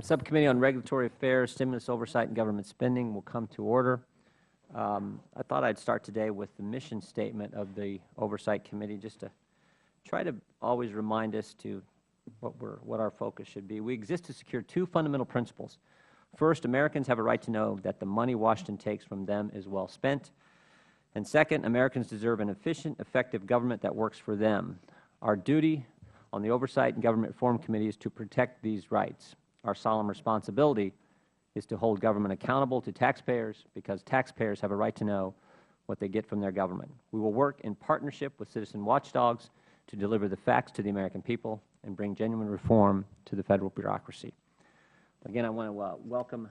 Subcommittee on Regulatory Affairs, Stimulus Oversight, and Government Spending will come to order. I thought I'd start today with the mission statement of the Oversight Committee, just to try to always remind us to what our focus should be. We exist to secure two fundamental principles. First, Americans have a right to know that the money Washington takes from them is well spent. And second, Americans deserve an efficient, effective government that works for them. Our duty on the Oversight and Government Reform Committee is to protect these rights. Our solemn responsibility is to hold government accountable to taxpayers, because taxpayers have a right to know what they get from their government. We will work in partnership with citizen watchdogs to deliver the facts to the American people and bring genuine reform to the Federal bureaucracy. Again, I want to welcome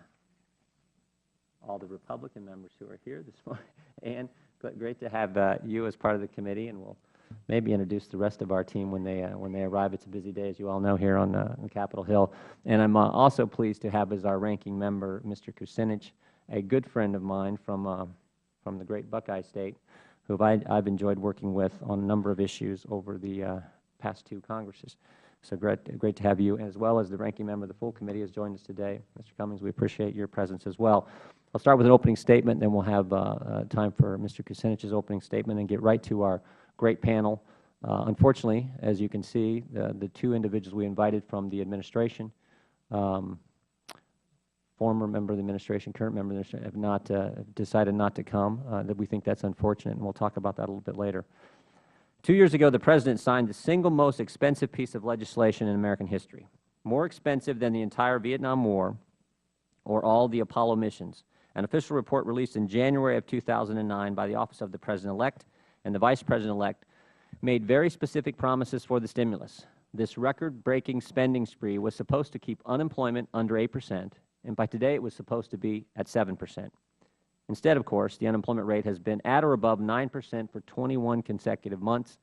all the Republican members who are here this morning, and great to have you as part of the committee, and we'll maybe introduce the rest of our team when they arrive. It's a busy day, as you all know, here on Capitol Hill. And I'm also pleased to have as our ranking member Mr. Kucinich, a good friend of mine from the great Buckeye State, who I've enjoyed working with on a number of issues over the past two Congresses. So great to have you, as well as the ranking member of the full committee has joined us today. Mr. Cummings, we appreciate your presence as well. I'll start with an opening statement, then we'll have time for Mr. Kucinich's opening statement and get right to our great panel. Unfortunately, as you can see, the two individuals we invited from the administration, former member of the administration, current member of the administration, have decided not to come. That we think that's unfortunate, and we'll talk about that a little bit later. 2 years ago, the President signed the single most expensive piece of legislation in American history, more expensive than the entire Vietnam War or all the Apollo missions. An official report released in January of 2009 by the Office of the President-elect and the Vice President-elect made very specific promises for the stimulus. This record-breaking spending spree was supposed to keep unemployment under 8%, and by today it was supposed to be at 7%. Instead, of course, the unemployment rate has been at or above 9% for 21 consecutive months.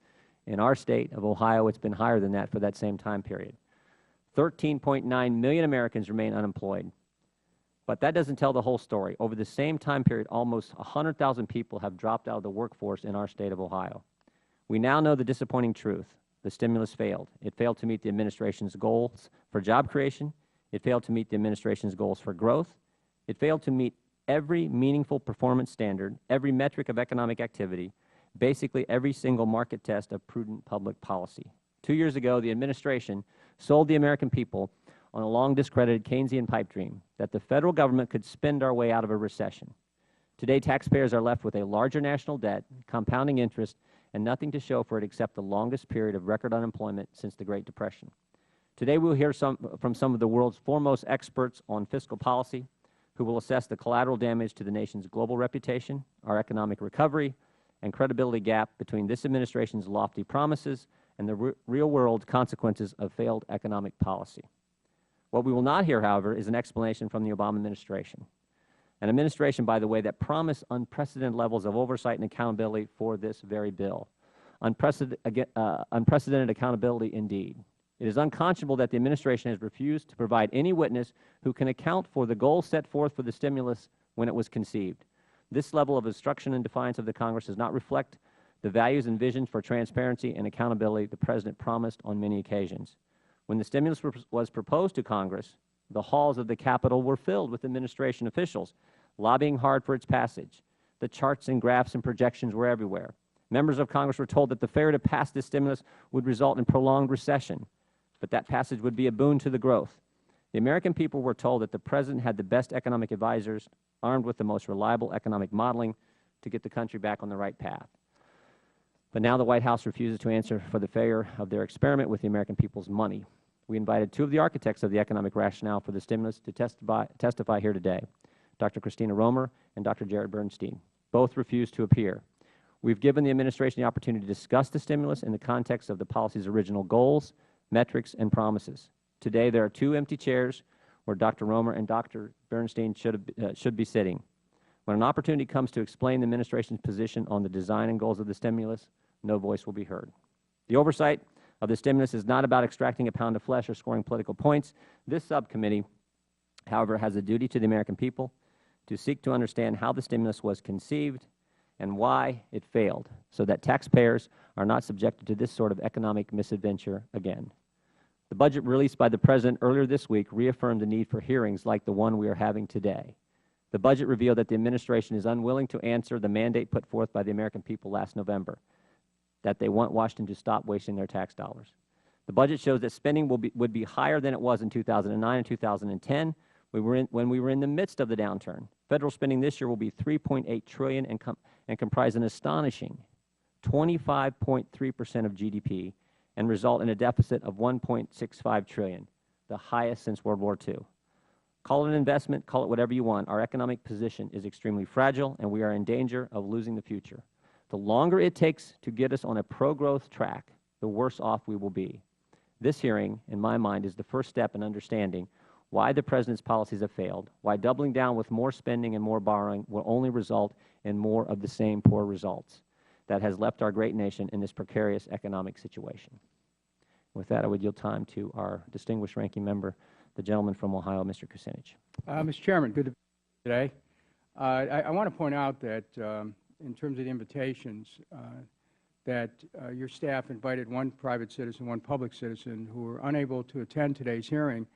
In our state of Ohio, it's been higher than that for that same time period. 13.9 million Americans remain unemployed. But that doesn't tell the whole story. Over the same time period, almost 100,000 people have dropped out of the workforce in our state of Ohio. We now know the disappointing truth. The stimulus failed. It failed to meet the administration's goals for job creation. It failed to meet the administration's goals for growth. It failed to meet every meaningful performance standard, every metric of economic activity, basically every single market test of prudent public policy. 2 years ago, the administration sold the American people on a long discredited Keynesian pipe dream that the Federal Government could spend our way out of a recession. Today, taxpayers are left with a larger national debt, compounding interest, and nothing to show for it except the longest period of record unemployment since the Great Depression. Today, we will hear from some of the world's foremost experts on fiscal policy, who will assess the collateral damage to the nation's global reputation, our economic recovery, and credibility gap between this administration's lofty promises and the real-world consequences of failed economic policy. What we will not hear, however, is an explanation from the Obama administration, an administration, by the way, that promised unprecedented levels of oversight and accountability for this very bill. Unprecedented accountability indeed. It is unconscionable that the administration has refused to provide any witness who can account for the goals set forth for the stimulus when it was conceived. This level of obstruction and defiance of the Congress does not reflect the values and visions for transparency and accountability the President promised on many occasions. When the stimulus was proposed to Congress, the halls of the Capitol were filled with administration officials lobbying hard for its passage. The charts and graphs and projections were everywhere. Members of Congress were told that the failure to pass this stimulus would result in prolonged recession, but that passage would be a boon to the growth. The American people were told that the President had the best economic advisors, armed with the most reliable economic modeling to get the country back on the right path. But now the White House refuses to answer for the failure of their experiment with the American people's money. We invited two of the architects of the economic rationale for the stimulus to testify here today, Dr. Christina Romer and Dr. Jared Bernstein. Both refused to appear. We've given the administration the opportunity to discuss the stimulus in the context of the policy's original goals, metrics, and promises. Today, there are two empty chairs where Dr. Romer and Dr. Bernstein should be sitting. When an opportunity comes to explain the administration's position on the design and goals of the stimulus, no voice will be heard. The oversight of the stimulus is not about extracting a pound of flesh or scoring political points. This subcommittee, however, has a duty to the American people to seek to understand how the stimulus was conceived and why it failed, so that taxpayers are not subjected to this sort of economic misadventure again. The budget released by the President earlier this week reaffirmed the need for hearings like the one we are having today. The budget revealed that the administration is unwilling to answer the mandate put forth by the American people last November, that they want Washington to stop wasting their tax dollars. The budget shows that spending would be higher than it was in 2009 and 2010 when we were in the midst of the downturn. Federal spending this year will be $3.8 trillion and comprise an astonishing 25.3% of GDP and result in a deficit of $1.65 trillion, the highest since World War II. Call it an investment, call it whatever you want. Our economic position is extremely fragile, and we are in danger of losing the future. The longer it takes to get us on a pro-growth track, the worse off we will be. This hearing, in my mind, is the first step in understanding why the President's policies have failed, why doubling down with more spending and more borrowing will only result in more of the same poor results that has left our great nation in this precarious economic situation. With that, I would yield time to our distinguished ranking member, the gentleman from Ohio, Mr. Kucinich. Mr. Chairman, good to be here today. I want to point out that in terms of the invitations, that your staff invited one private citizen, one public citizen who were unable to attend today's hearing.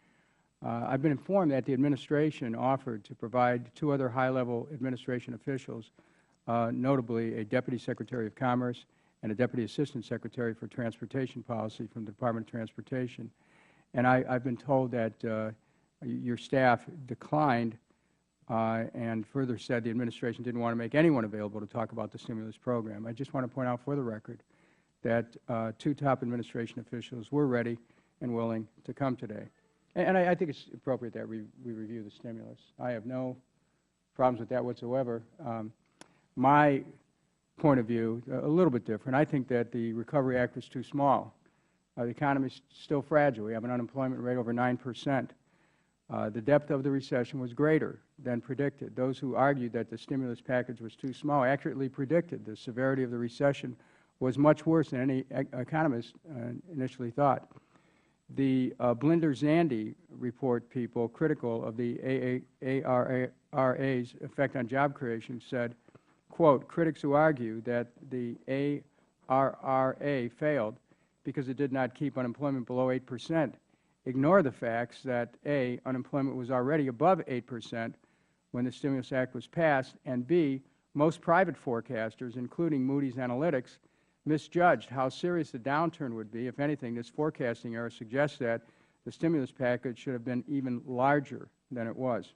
I've been informed that the administration offered to provide two other high-level administration officials, notably a Deputy Secretary of Commerce and a Deputy Assistant Secretary for Transportation Policy from the Department of Transportation. And I've been told that your staff declined and further said the administration didn't want to make anyone available to talk about the stimulus program. I just want to point out for the record that two top administration officials were ready and willing to come today. And I think it's appropriate that we review the stimulus. I have no problems with that whatsoever. My point of view, a little bit different. I think that the Recovery Act was too small. The economy is still fragile. We have an unemployment rate over 9%. The depth of the recession was greater than predicted. Those who argued that the stimulus package was too small accurately predicted the severity of the recession was much worse than any economist initially thought. The Blinder-Zandy report people critical of the ARRA's effect on job creation said, quote, critics who argue that the ARRA failed because it did not keep unemployment below 8% ignore the facts that A, unemployment was already above 8% when the Stimulus Act was passed, and B, most private forecasters, including Moody's Analytics, misjudged how serious the downturn would be. If anything, this forecasting error suggests that the stimulus package should have been even larger than it was.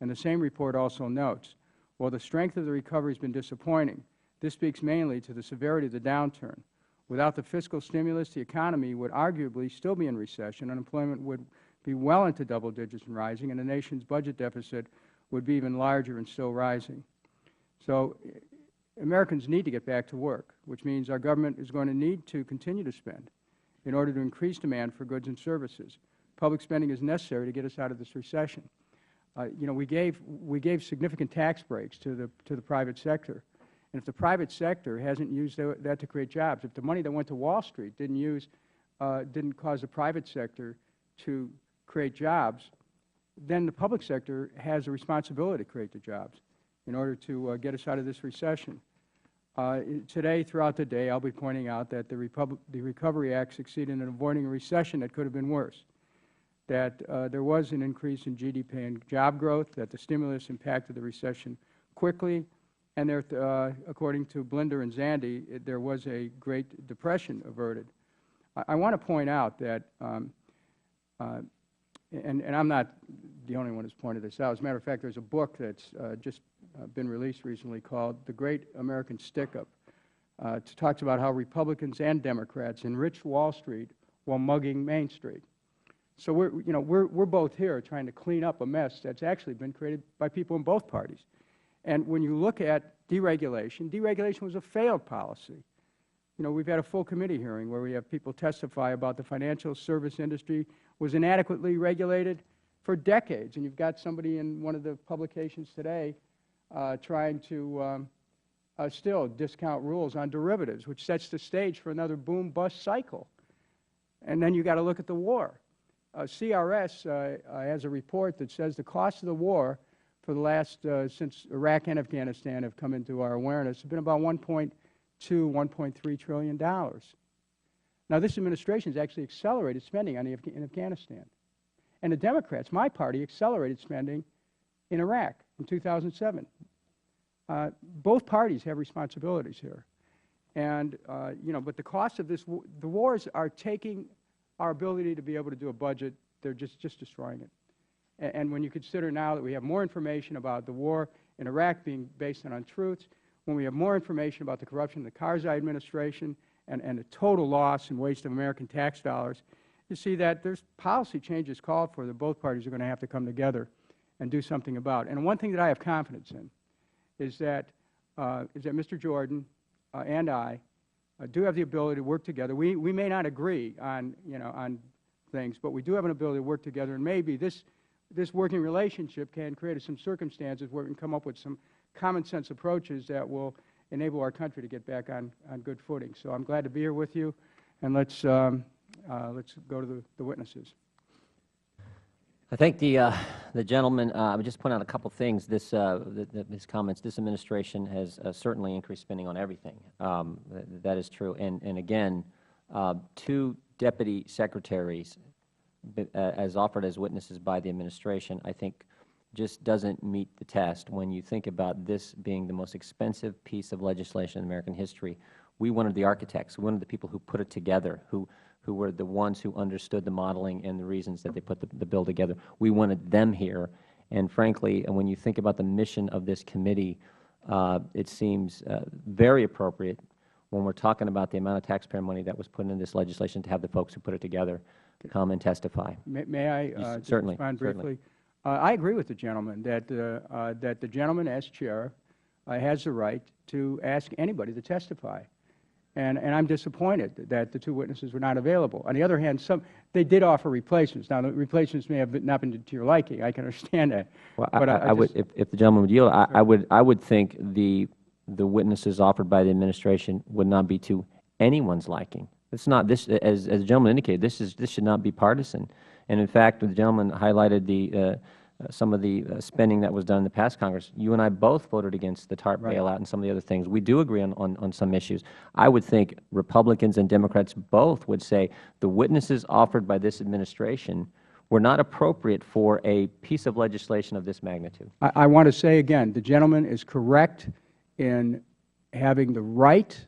And the same report also notes, while the strength of the recovery has been disappointing, this speaks mainly to the severity of the downturn. Without the fiscal stimulus, the economy would arguably still be in recession, unemployment would be well into double digits and rising, and the nation's budget deficit would be even larger and still rising. So Americans need to get back to work, which means our government is going to need to continue to spend in order to increase demand for goods and services. Public spending is necessary to get us out of this recession. You know, we gave significant tax breaks to the private sector. And if the private sector hasn't used that to create jobs, if the money that went to Wall Street didn't cause the private sector to create jobs, then the public sector has a responsibility to create the jobs in order to get us out of this recession. Today, throughout the day, I'll be pointing out that the Recovery Act succeeded in avoiding a recession that could have been worse, that there was an increase in GDP and job growth, that the stimulus impacted the recession quickly, and there, according to Blinder and Zandy, there was a Great Depression averted. I want to point out that, and I'm not the only one who's pointed this out. As a matter of fact, there's a book that's just been released recently called The Great American Stick-Up. It talks about how Republicans and Democrats enriched Wall Street while mugging Main Street. So we're both here trying to clean up a mess that's actually been created by people in both parties. And when you look at deregulation, deregulation was a failed policy. You know, we've had a full committee hearing where we have people testify about the financial service industry was inadequately regulated for decades. And you've got somebody in one of the publications today trying to still discount rules on derivatives, which sets the stage for another boom-bust cycle. And then you've got to look at the war. CRS has a report that says the cost of the war for the last, since Iraq and Afghanistan have come into our awareness, has been about $1.2, $1.3 trillion. Now, Now, this administration has actually accelerated spending on in Afghanistan. And the Democrats, my party, accelerated spending in Iraq in 2007. Both parties have responsibilities here. And, but the cost of this, the wars are taking our ability to be able to do a budget. They're just destroying it. And when you consider now that we have more information about the war in Iraq being based on untruths, when we have more information about the corruption of the Karzai administration and the total loss and waste of American tax dollars, you see that there's policy changes called for that both parties are going to have to come together and do something about. And one thing that I have confidence in is that Mr. Jordan and I do have the ability to work together. We may not agree on, on things, but we do have an ability to work together, and maybe this working relationship can create some circumstances where we can come up with some common sense approaches that will enable our country to get back on good footing. So I'm glad to be here with you, and let's go to the witnesses. I thank the gentleman. I would just point out a couple things. His comments. This administration has certainly increased spending on everything. That is true. And again, 2 deputy secretaries, as offered as witnesses by the administration, I think just doesn't meet the test when you think about this being the most expensive piece of legislation in American history. We wanted the architects. We wanted the people who put it together, who were the ones who understood the modeling and the reasons that they put the bill together. We wanted them here. And frankly, when you think about the mission of this committee, it seems very appropriate when we're talking about the amount of taxpayer money that was put into this legislation to have the folks who put it together come and testify. May I certainly respond briefly? certainly. I agree with the gentleman that the gentleman, as chair, has the right to ask anybody to testify. And I'm disappointed that the 2 witnesses were not available. On the other hand, they did offer replacements. Now, the replacements may have not been to your liking. I can understand that. Well, if the gentleman would yield, I would think the witnesses offered by the administration would not be to anyone's liking. It's not this, as the gentleman indicated. This should not be partisan. And in fact, the gentleman highlighted some of the spending that was done in the past Congress. You and I both voted against the TARP bailout and some of the other things. We do agree on some issues. I would think Republicans and Democrats both would say the witnesses offered by this administration were not appropriate for a piece of legislation of this magnitude. I want to say again, the gentleman is correct in having the right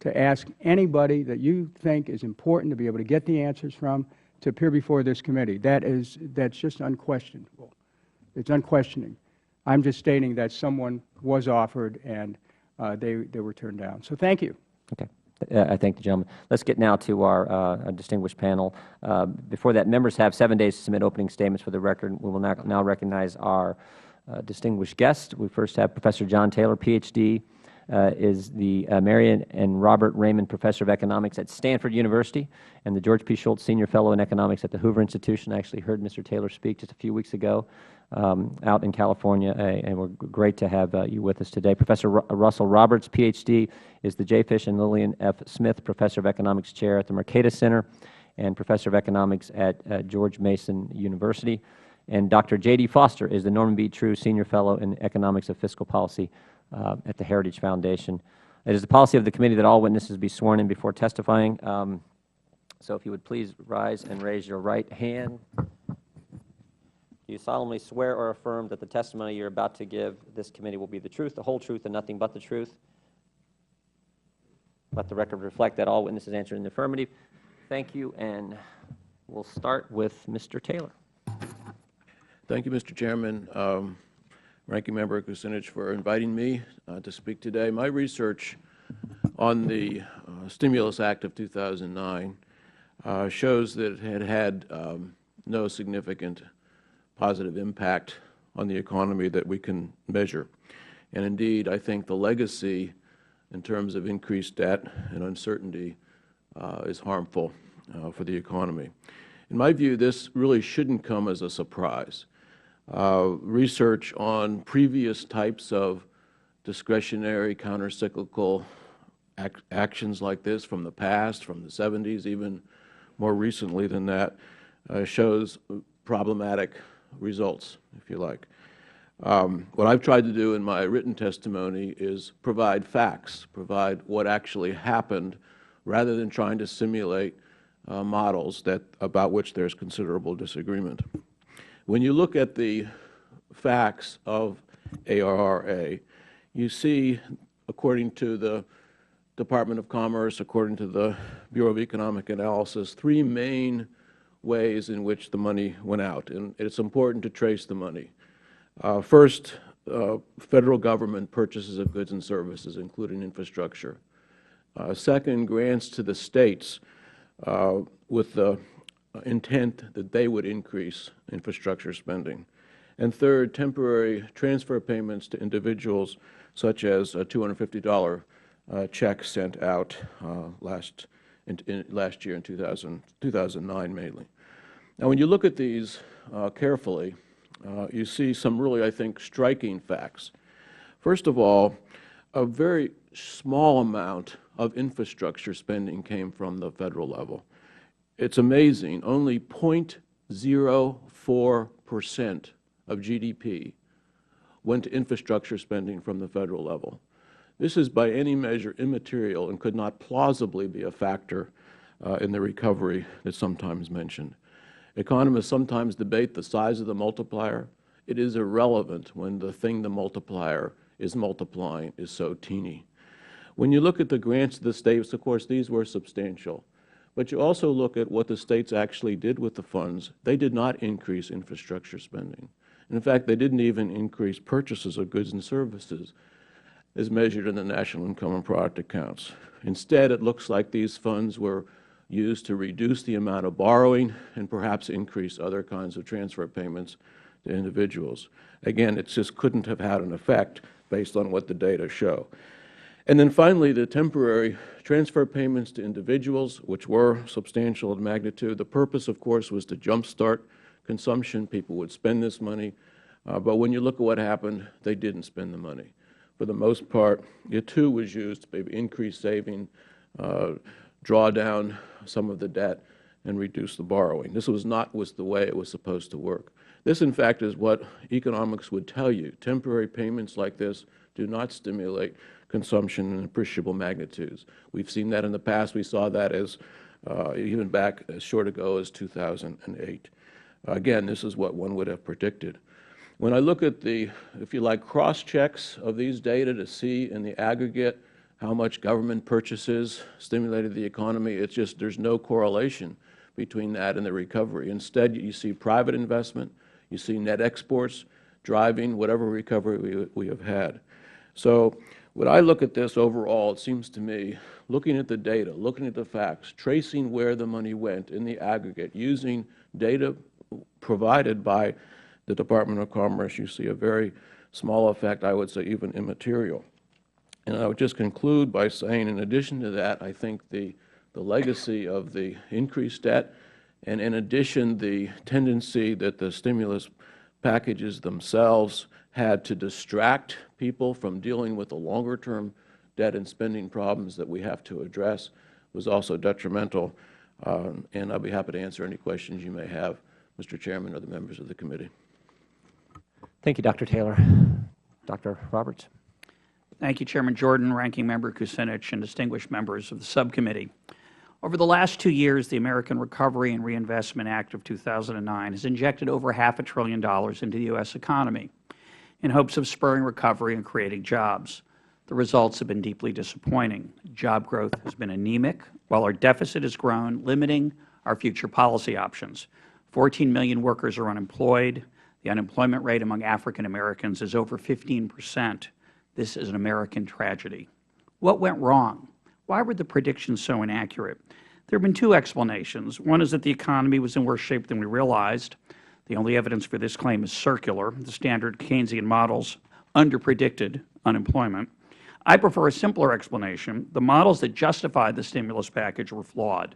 to ask anybody that you think is important to be able to get the answers from to appear before this committee. That's just unquestionable. It's unquestioning. I'm just stating that someone was offered and they were turned down. So thank you. Okay. I thank the gentleman. Let's get now to our distinguished panel. Before that, members have 7 days to submit opening statements for the record. We will now recognize our distinguished guest. We first have Professor John Taylor, Ph.D., is the Marion and Robert Raymond Professor of Economics at Stanford University and the George P. Schultz Senior Fellow in Economics at the Hoover Institution. I actually heard Mr. Taylor speak just a few weeks ago out in California, and we're great to have you with us today. Professor Russell Roberts, Ph.D., is the J. Fish and Lillian F. Smith Professor of Economics Chair at the Mercatus Center and Professor of Economics at George Mason University. And Dr. J.D. Foster is the Norman B. True Senior Fellow in Economics of Fiscal Policy at the Heritage Foundation. It is the policy of the committee that all witnesses be sworn in before testifying. So if you would please rise and raise your right hand. Do you solemnly swear or affirm that the testimony you are about to give this committee will be the truth, the whole truth, and nothing but the truth? Let the record reflect that all witnesses answered in the affirmative. Thank you, and we'll start with Mr. Taylor. Thank you, Mr. Chairman. Ranking Member Kucinich, for inviting me to speak today. My research on the Stimulus Act of 2009 shows that it had had no significant positive impact on the economy that we can measure. And indeed, I think the legacy in terms of increased debt and uncertainty is harmful for the economy. In my view, this really shouldn't come as a surprise. Research on previous types of discretionary countercyclical actions like this from the past, from the 70s, even more recently than that, shows problematic results, if you like. What I've tried to do in my written testimony is provide facts, provide what actually happened, rather than trying to simulate models about which there is considerable disagreement. When you look at the facts of ARRA, you see, according to the Department of Commerce, according to the Bureau of Economic Analysis, three main ways in which the money went out, and it's important to trace the money. First, Federal government purchases of goods and services, including infrastructure. Second, grants to the States with the intent that they would increase infrastructure spending. And third, temporary transfer payments to individuals, such as a $250 check sent out last year in 2009 mainly. Now, when you look at these carefully, you see some really, I think, striking facts. First of all, a very small amount of infrastructure spending came from the Federal level. It's amazing. Only 0.04% of GDP went to infrastructure spending from the Federal level. This is by any measure immaterial and could not plausibly be a factor in the recovery that's sometimes mentioned. Economists sometimes debate the size of the multiplier. It is irrelevant when the thing the multiplier is multiplying is so teeny. When you look at the grants to the States, of course, these were substantial. But you also look at what the States actually did with the funds. They did not increase infrastructure spending. And in fact, they didn't even increase purchases of goods and services as measured in the national income and product accounts. Instead, it looks like these funds were used to reduce the amount of borrowing and perhaps increase other kinds of transfer payments to individuals. Again, it just couldn't have had an effect based on what the data show. And then finally, the temporary transfer payments to individuals, which were substantial in magnitude. The purpose, of course, was to jumpstart consumption. People would spend this money. But when you look at what happened, they didn't spend the money. For the most part, it too was used to maybe increase saving, draw down some of the debt, and reduce the borrowing. This was not the way it was supposed to work. This, in fact, is what economics would tell you. Temporary payments like this do not stimulate consumption in appreciable magnitudes. We've seen that in the past. We saw that even back as short ago as 2008. Again, this is what one would have predicted. When I look at the, if you like, cross-checks of these data to see in the aggregate how much government purchases stimulated the economy, it's just there's no correlation between that and the recovery. Instead, you see private investment, you see net exports driving whatever recovery we have had. So when I look at this overall, it seems to me, looking at the data, looking at the facts, tracing where the money went in the aggregate, using data provided by the Department of Commerce, you see a very small effect, I would say even immaterial. And I would just conclude by saying, in addition to that, I think the legacy of the increased debt, and in addition, the tendency that the stimulus packages themselves had to distract people from dealing with the longer-term debt and spending problems that we have to address was also detrimental. And I'll be happy to answer any questions you may have, Mr. Chairman, or the members of the committee. Thank you, Dr. Taylor. Dr. Roberts. Thank you, Chairman Jordan, Ranking Member Kucinich, and distinguished members of the subcommittee. Over the last 2 years, the American Recovery and Reinvestment Act of 2009 has injected over $500 billion into the U.S. economy in hopes of spurring recovery and creating jobs. The results have been deeply disappointing. Job growth has been anemic, while our deficit has grown, limiting our future policy options. 14 million workers are unemployed. The unemployment rate among African Americans is over 15%. This is an American tragedy. What went wrong? Why were the predictions so inaccurate? There have been two explanations. One is that the economy was in worse shape than we realized. The only evidence for this claim is circular. The standard Keynesian models underpredicted unemployment. I prefer a simpler explanation. The models that justified the stimulus package were flawed.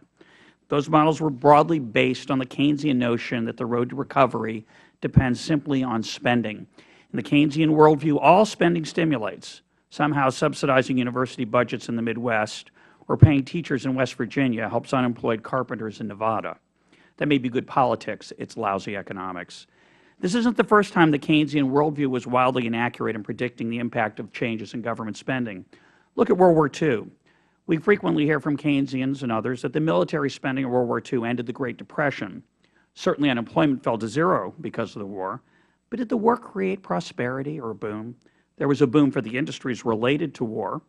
Those models were broadly based on the Keynesian notion that the road to recovery depends simply on spending. In the Keynesian worldview, all spending stimulates, somehow subsidizing university budgets in the Midwest or paying teachers in West Virginia helps unemployed carpenters in Nevada. That may be good politics. It's lousy economics. This isn't the first time the Keynesian worldview was wildly inaccurate in predicting the impact of changes in government spending. Look at World War II. We frequently hear from Keynesians and others that the military spending of World War II ended the Great Depression. Certainly unemployment fell to zero because of the war, but did the war create prosperity or a boom? There was a boom for the industries related to war,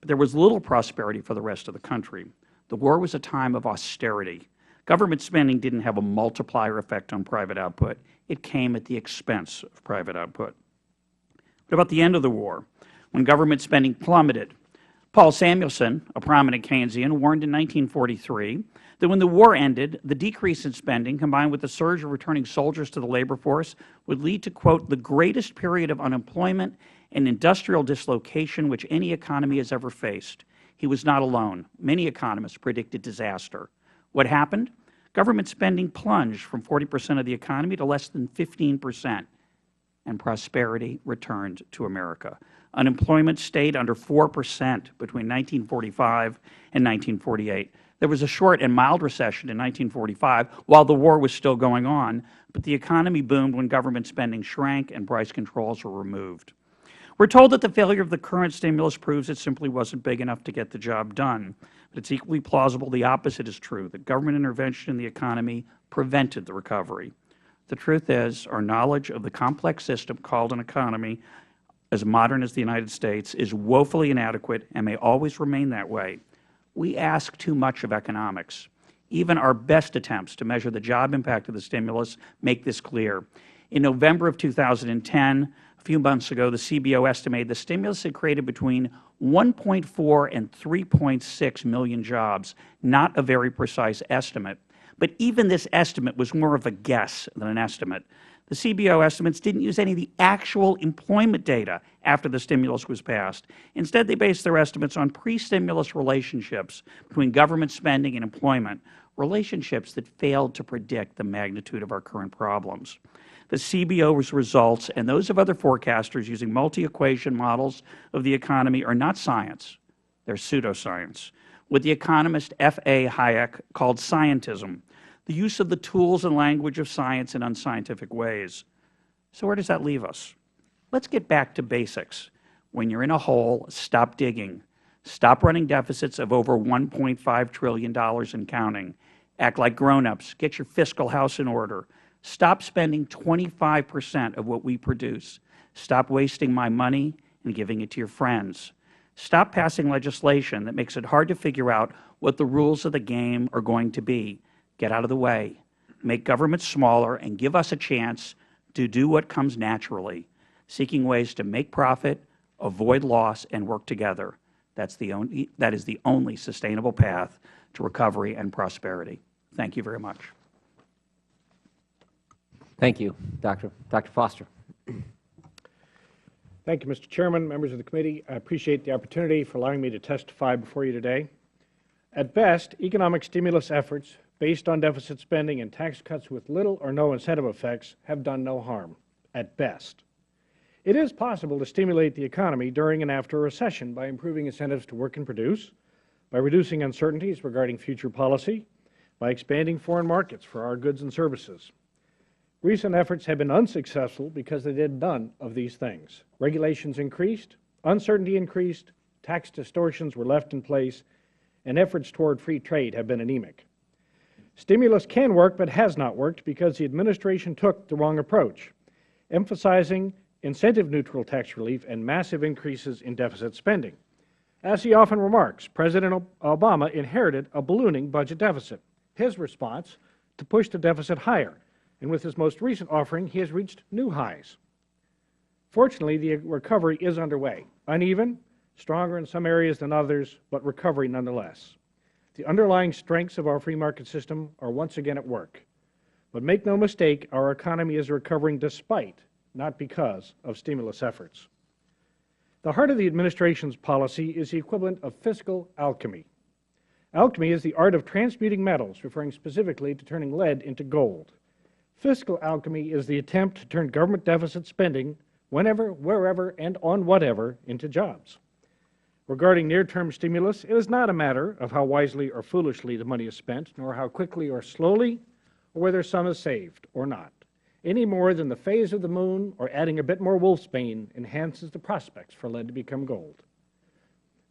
but there was little prosperity for the rest of the country. The war was a time of austerity. Government spending didn't have a multiplier effect on private output. It came at the expense of private output. What about the end of the war, when government spending plummeted? Paul Samuelson, a prominent Keynesian, warned in 1943 that when the war ended, the decrease in spending, combined with the surge of returning soldiers to the labor force, would lead to, quote, the greatest period of unemployment and industrial dislocation which any economy has ever faced. He was not alone. Many economists predicted disaster. What happened? Government spending plunged from 40% of the economy to less than 15%, and prosperity returned to America. Unemployment stayed under 4% between 1945 and 1948. There was a short and mild recession in 1945 while the war was still going on, but the economy boomed when government spending shrank and price controls were removed. We are told that the failure of the current stimulus proves it simply wasn't big enough to get the job done. But it is equally plausible the opposite is true, that government intervention in the economy prevented the recovery. The truth is, our knowledge of the complex system called an economy, as modern as the United States, is woefully inadequate and may always remain that way. We ask too much of economics. Even our best attempts to measure the job impact of the stimulus make this clear. In November of 2010, a few months ago, the CBO estimated the stimulus had created between 1.4 and 3.6 million jobs, not a very precise estimate. But even this estimate was more of a guess than an estimate. The CBO estimates didn't use any of the actual employment data after the stimulus was passed. Instead, they based their estimates on pre-stimulus relationships between government spending and employment, relationships that failed to predict the magnitude of our current problems. The CBO's results and those of other forecasters using multi-equation models of the economy are not science. They are pseudoscience. What the economist F.A. Hayek called scientism, the use of the tools and language of science in unscientific ways. So where does that leave us? Let's get back to basics. When you are in a hole, stop digging. Stop running deficits of over $1.5 trillion and counting. Act like grown-ups. Get your fiscal house in order. Stop spending 25% of what we produce. Stop wasting my money and giving it to your friends. Stop passing legislation that makes it hard to figure out what the rules of the game are going to be. Get out of the way. Make government smaller and give us a chance to do what comes naturally, seeking ways to make profit, avoid loss, and work together. That is the only sustainable path to recovery and prosperity. Thank you very much. Thank you, Dr. Foster. Thank you, Mr. Chairman, members of the committee. I appreciate the opportunity for allowing me to testify before you today. At best, economic stimulus efforts based on deficit spending and tax cuts with little or no incentive effects have done no harm, at best. It is possible to stimulate the economy during and after a recession by improving incentives to work and produce, by reducing uncertainties regarding future policy, by expanding foreign markets for our goods and services. Recent efforts have been unsuccessful because they did none of these things. Regulations increased, uncertainty increased, tax distortions were left in place, and efforts toward free trade have been anemic. Stimulus can work but has not worked because the administration took the wrong approach, emphasizing incentive-neutral tax relief and massive increases in deficit spending. As he often remarks, President Obama inherited a ballooning budget deficit. His response to push the deficit higher, and with his most recent offering, he has reached new highs. Fortunately, the recovery is underway, uneven, stronger in some areas than others, but recovery nonetheless. The underlying strengths of our free market system are once again at work. But make no mistake, our economy is recovering despite, not because, of stimulus efforts. The heart of the administration's policy is the equivalent of fiscal alchemy. Alchemy is the art of transmuting metals, referring specifically to turning lead into gold. Fiscal alchemy is the attempt to turn government deficit spending whenever, wherever, and on whatever into jobs. Regarding near-term stimulus, it is not a matter of how wisely or foolishly the money is spent, nor how quickly or slowly, or whether some is saved or not, any more than the phase of the moon or adding a bit more wolfsbane enhances the prospects for lead to become gold.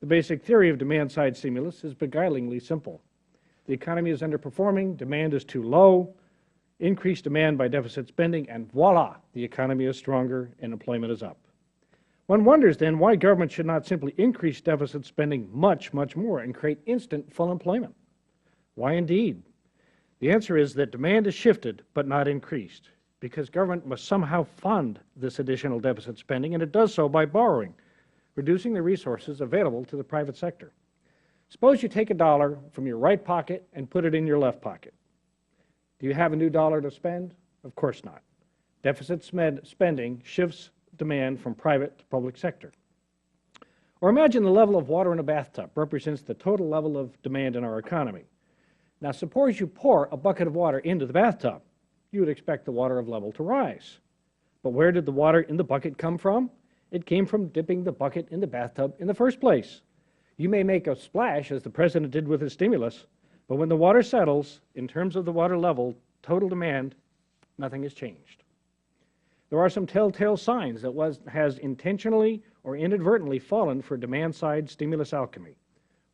The basic theory of demand-side stimulus is beguilingly simple. The economy is underperforming, demand is too low, increase demand by deficit spending, and voila, the economy is stronger and employment is up. One wonders then why government should not simply increase deficit spending much, much more and create instant full employment. Why indeed? The answer is that demand is shifted but not increased, because government must somehow fund this additional deficit spending, and it does so by borrowing, reducing the resources available to the private sector. Suppose you take a dollar from your right pocket and put it in your left pocket. Do you have a new dollar to spend? Of course not. Deficit spending shifts demand from private to public sector. Or imagine the level of water in a bathtub represents the total level of demand in our economy. Now suppose you pour a bucket of water into the bathtub. You would expect the water level to rise. But where did the water in the bucket come from? It came from dipping the bucket in the bathtub in the first place. You may make a splash, as the President did with his stimulus, but when the water settles, in terms of the water level, total demand, nothing has changed. There are some telltale signs that has intentionally or inadvertently fallen for demand-side stimulus alchemy.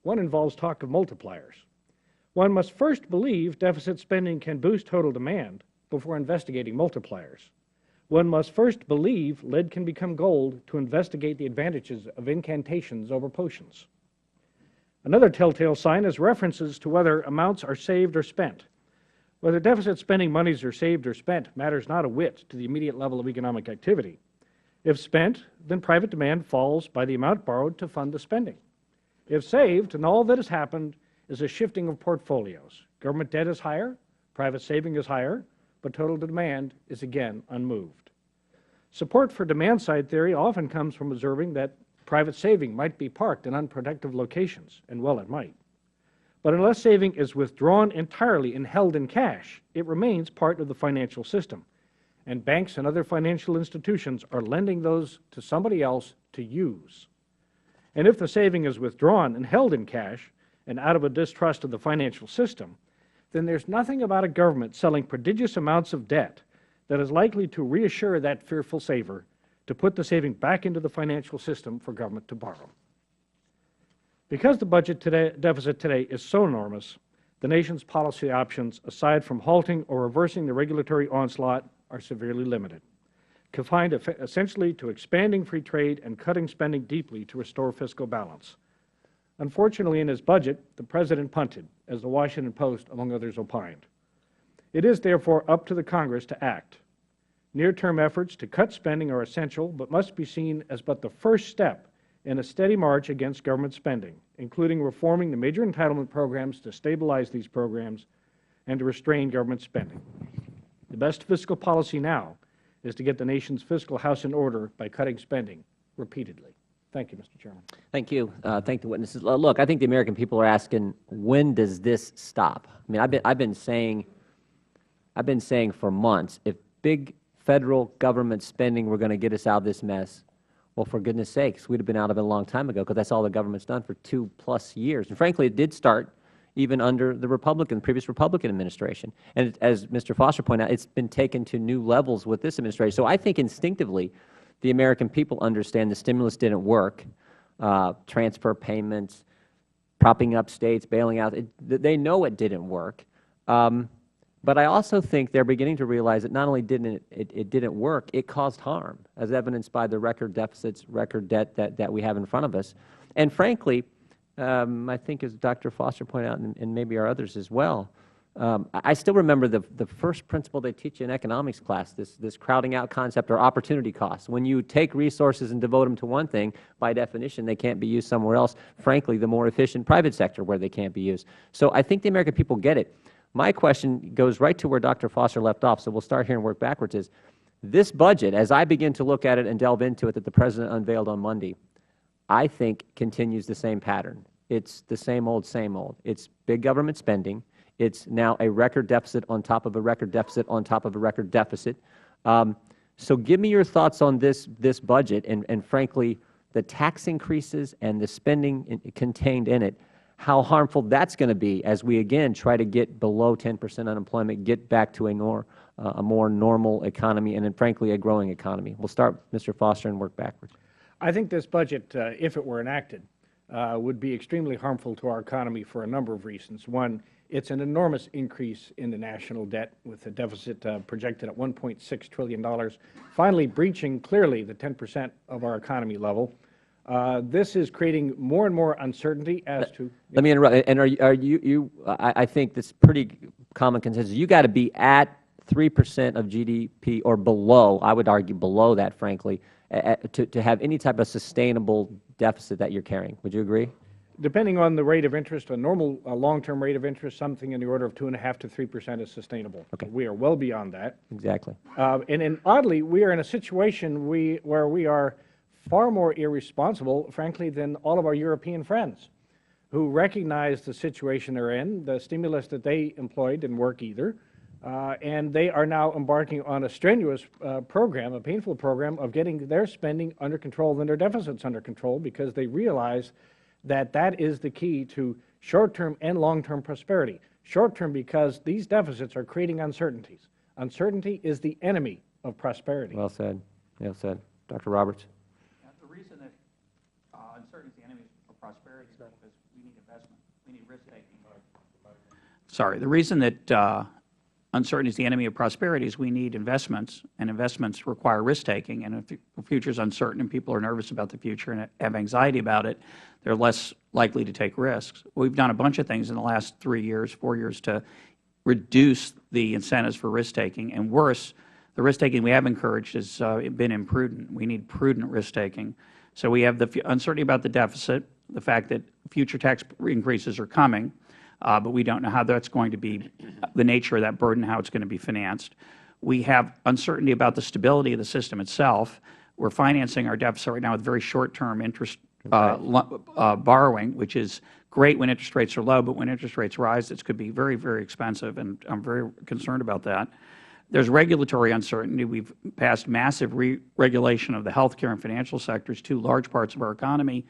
One involves talk of multipliers. One must first believe deficit spending can boost total demand before investigating multipliers. One must first believe lead can become gold to investigate the advantages of incantations over potions. Another telltale sign is references to whether amounts are saved or spent. Whether deficit spending monies are saved or spent matters not a whit to the immediate level of economic activity. If spent, then private demand falls by the amount borrowed to fund the spending. If saved, then all that has happened is a shifting of portfolios. Government debt is higher, private saving is higher, but total demand is again unmoved. Support for demand-side theory often comes from observing that private saving might be parked in unproductive locations, and well it might. But unless saving is withdrawn entirely and held in cash, it remains part of the financial system, and banks and other financial institutions are lending those to somebody else to use. And if the saving is withdrawn and held in cash and out of a distrust of the financial system, then there's nothing about a government selling prodigious amounts of debt that is likely to reassure that fearful saver to put the saving back into the financial system for government to borrow. Because the budget deficit today is so enormous, the nation's policy options, aside from halting or reversing the regulatory onslaught, are severely limited, confined essentially to expanding free trade and cutting spending deeply to restore fiscal balance. Unfortunately, in his budget, the President punted, as the Washington Post, among others, opined. It is therefore up to the Congress to act. Near-term efforts to cut spending are essential, but must be seen as but the first step in a steady march against government spending, including reforming the major entitlement programs to stabilize these programs and to restrain government spending. The best fiscal policy now is to get the nation's fiscal house in order by cutting spending repeatedly. Thank you, Mr. Chairman. Thank you. Thank the witnesses. Look, I think the American people are asking, when does this stop? I mean, I've been saying for months, if big Federal government spending were going to get us out of this mess, well, for goodness sakes, we'd have been out of it a long time ago, because that's all the government's done for 2+ years. And frankly, it did start even under the previous Republican administration. And as Mr. Foster pointed out, it's been taken to new levels with this administration. So I think instinctively the American people understand the stimulus didn't work, transfer payments, propping up states, bailing out. They know it didn't work. But I also think they're beginning to realize that not only didn't it didn't work, it caused harm, as evidenced by the record deficits, record debt that we have in front of us. And frankly, I think as Dr. Foster pointed out, and maybe our others as well, I still remember the first principle they teach you in economics class, this crowding out concept, or opportunity cost. When you take resources and devote them to one thing, by definition they can't be used somewhere else, frankly the more efficient private sector where they can't be used. So I think the American people get it. My question goes right to where Dr. Foster left off, so we'll start here and work backwards, is this budget, as I begin to look at it and delve into it, that the President unveiled on Monday, I think continues the same pattern. It's the same old, same old. It's big government spending. It's now a record deficit on top of a record deficit on top of a record deficit. So give me your thoughts on this budget and frankly, the tax increases and the spending contained in it, how harmful that's going to be as we again try to get below 10% unemployment, get back to a more normal economy, and then frankly a growing economy. We'll start, Mr. Foster, and work backwards. I think this budget, if it were enacted, would be extremely harmful to our economy for a number of reasons. One, it's an enormous increase in the national debt, with the deficit projected at $1.6 trillion, finally breaching clearly the 10% of our economy level. This is creating more and more uncertainty as to— Let me interrupt. And I think this is pretty common consensus. You got to be at 3% of GDP or below. I would argue below that, frankly, to have any type of sustainable deficit that you're carrying. Would you agree? Depending on the rate of interest, a normal long-term rate of interest, something in the order of 2.5 to 3% is sustainable. Okay. We are well beyond that. Exactly. And oddly, we are in a situation where we are far more irresponsible, frankly, than all of our European friends, who recognize the situation they're in. The stimulus that they employed didn't work either. And they are now embarking on a strenuous program, a painful program, of getting their spending under control and their deficits under control, because they realize that that is the key to short-term and long-term prosperity. Short-term because these deficits are creating uncertainties. Uncertainty is the enemy of prosperity. Well said. Well said. Dr. Roberts. The reason that uncertainty is the enemy of prosperity is because we need investment. We need risk-taking. Sorry. The reason that uncertainty is the enemy of prosperity is we need investments, and investments require risk-taking. And if the future is uncertain and people are nervous about the future and have anxiety about it, they're less likely to take risks. We've done a bunch of things in the last 3 years, 4 years to reduce the incentives for risk-taking. And worse, the risk-taking we have encouraged has been imprudent. We need prudent risk-taking. So we have the uncertainty about the deficit, the fact that future tax increases are coming, but we don't know how that's going to be, the nature of that burden, how it's going to be financed. We have uncertainty about the stability of the system itself. We're financing our deficit right now with very short-term interest borrowing, which is great when interest rates are low, but when interest rates rise, it could be very, very expensive, and I'm very concerned about that. There's regulatory uncertainty. We've passed massive regulation of the healthcare and financial sectors, two large parts of our economy.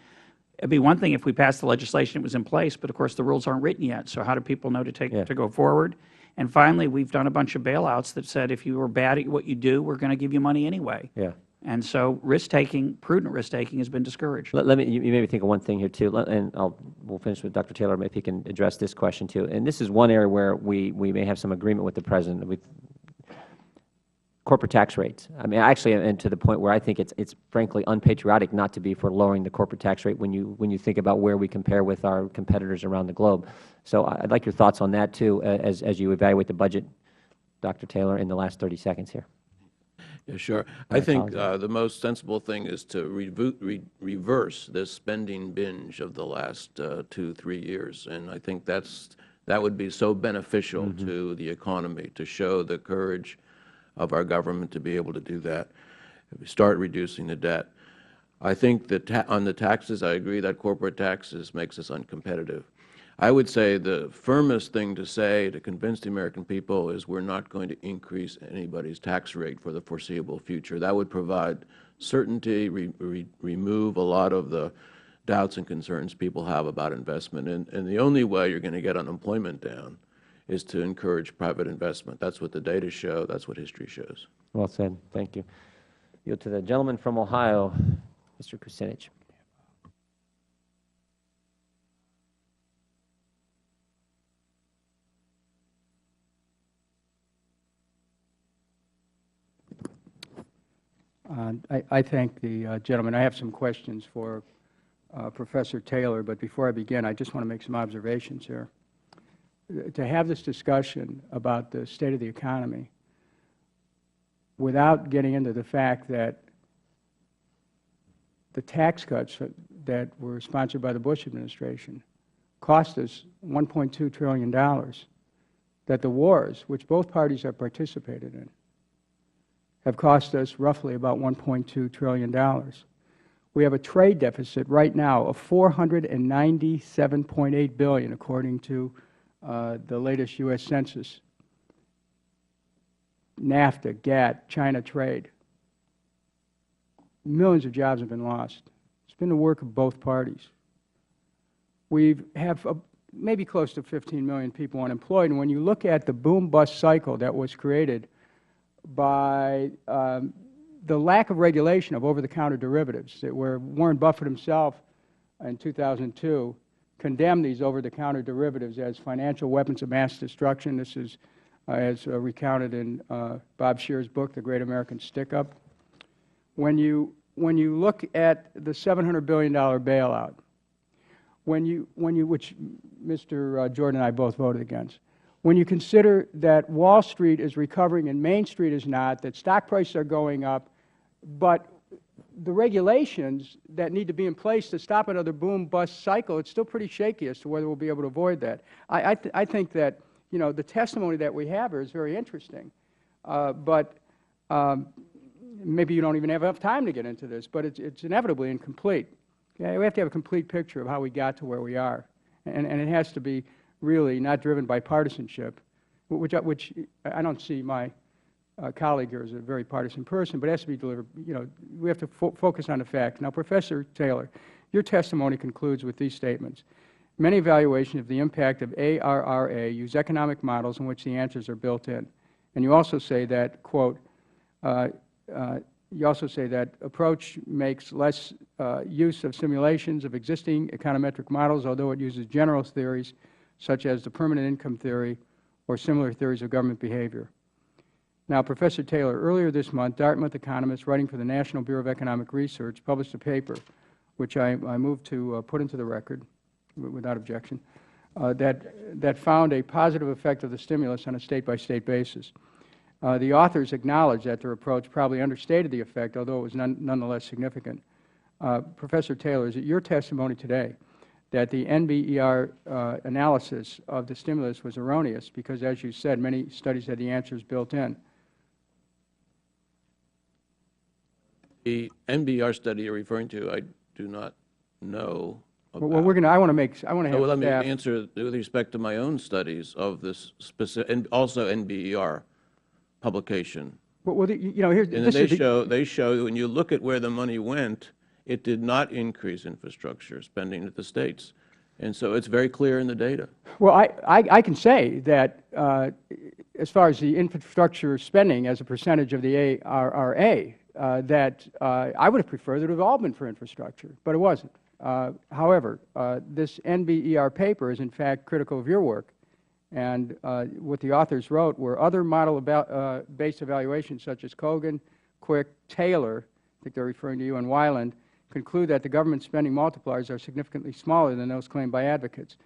It would be one thing if we passed the legislation, it was in place, but of course the rules aren't written yet, so how do people know to go forward? And finally, we've done a bunch of bailouts that said if you are bad at what you do, we're going to give you money anyway. Yeah. And so risk-taking, prudent risk-taking, has been discouraged. You made me think of one thing here, too, and we'll finish with Dr. Taylor, if he can address this question, too. And this is one area where we may have some agreement with the President with corporate tax rates. I mean, actually, and to the point where I think it's frankly unpatriotic not to be for lowering the corporate tax rate when you think about where we compare with our competitors around the globe. So I'd like your thoughts on that, too, as you evaluate the budget, Dr. Taylor, in the last 30 seconds here. Yeah, sure. I think the most sensible thing is to reverse this spending binge of the last 2, 3 years, and I think that would be so beneficial to the economy, to show the courage of our government to be able to do that. If we start reducing the debt, I think that on the taxes, I agree that corporate taxes makes us uncompetitive. I would say the firmest thing to say to convince the American people is we're not going to increase anybody's tax rate for the foreseeable future. That would provide certainty, remove a lot of the doubts and concerns people have about investment. And the only way you're going to get unemployment down is to encourage private investment. That's what the data show. That's what history shows. Well said. Thank you. Yield to the gentleman from Ohio, Mr. Kucinich. I thank the gentleman. I have some questions for Professor Taylor, but before I begin, I just want to make some observations here. To have this discussion about the state of the economy without getting into the fact that the tax cuts that were sponsored by the Bush administration cost us $1.2 trillion, that the wars, which both parties have participated in, have cost us roughly about $1.2 trillion. We have a trade deficit right now of $497.8 billion, according to the latest U.S. Census. NAFTA, GATT, China trade. Millions of jobs have been lost. It's been the work of both parties. We have maybe close to 15 million people unemployed, and when you look at the boom-bust cycle that was created by the lack of regulation of over-the-counter derivatives, where Warren Buffett himself in 2002 condemned these over-the-counter derivatives as financial weapons of mass destruction. This is as recounted in Bob Scheer's book, The Great American Stick-Up. When you look at the $700 billion bailout, which Mr. Jordan and I both voted against, when you consider that Wall Street is recovering and Main Street is not, that stock prices are going up, but the regulations that need to be in place to stop another boom-bust cycle, it's still pretty shaky as to whether we'll be able to avoid that. I think that, the testimony that we have here is very interesting, but maybe you don't even have enough time to get into this, but it's inevitably incomplete. Okay? We have to have a complete picture of how we got to where we are, and it has to be really not driven by partisanship, which I don't see my colleague here is a very partisan person, but it has to be delivered. We have to focus on the facts. Now, Professor Taylor, your testimony concludes with these statements. Many evaluations of the impact of ARRA use economic models in which the answers are built in. And you also say that, quote, you also say that approach makes less use of simulations of existing econometric models, although it uses general theories such as the permanent income theory or similar theories of government behavior. Now, Professor Taylor, earlier this month, Dartmouth economists writing for the National Bureau of Economic Research published a paper, which I moved to put into the record without objection, that found a positive effect of the stimulus on a state-by-state basis. The authors acknowledged that their approach probably understated the effect, although it was nonetheless significant. Professor Taylor, is it your testimony today that the NBER analysis of the stimulus was erroneous because, as you said, many studies had the answers built in? The NBER study you're referring to, I do not know about. Well, I want to have let me staff answer with respect to my own studies of this specific, and also NBER publication. Well, here's, And they show when you look at where the money went, it did not increase infrastructure spending at the states. And so it's very clear in the data. Well, I can say that as far as the infrastructure spending as a percentage of the ARRA, that I would have preferred that it would have all been for infrastructure, but it wasn't. However, this NBER paper is in fact critical of your work, and what the authors wrote were other model-based evaluations such as Kogan, Quick, Taylor, I think they're referring to you, and Weiland, conclude that the government spending multipliers are significantly smaller than those claimed by advocates.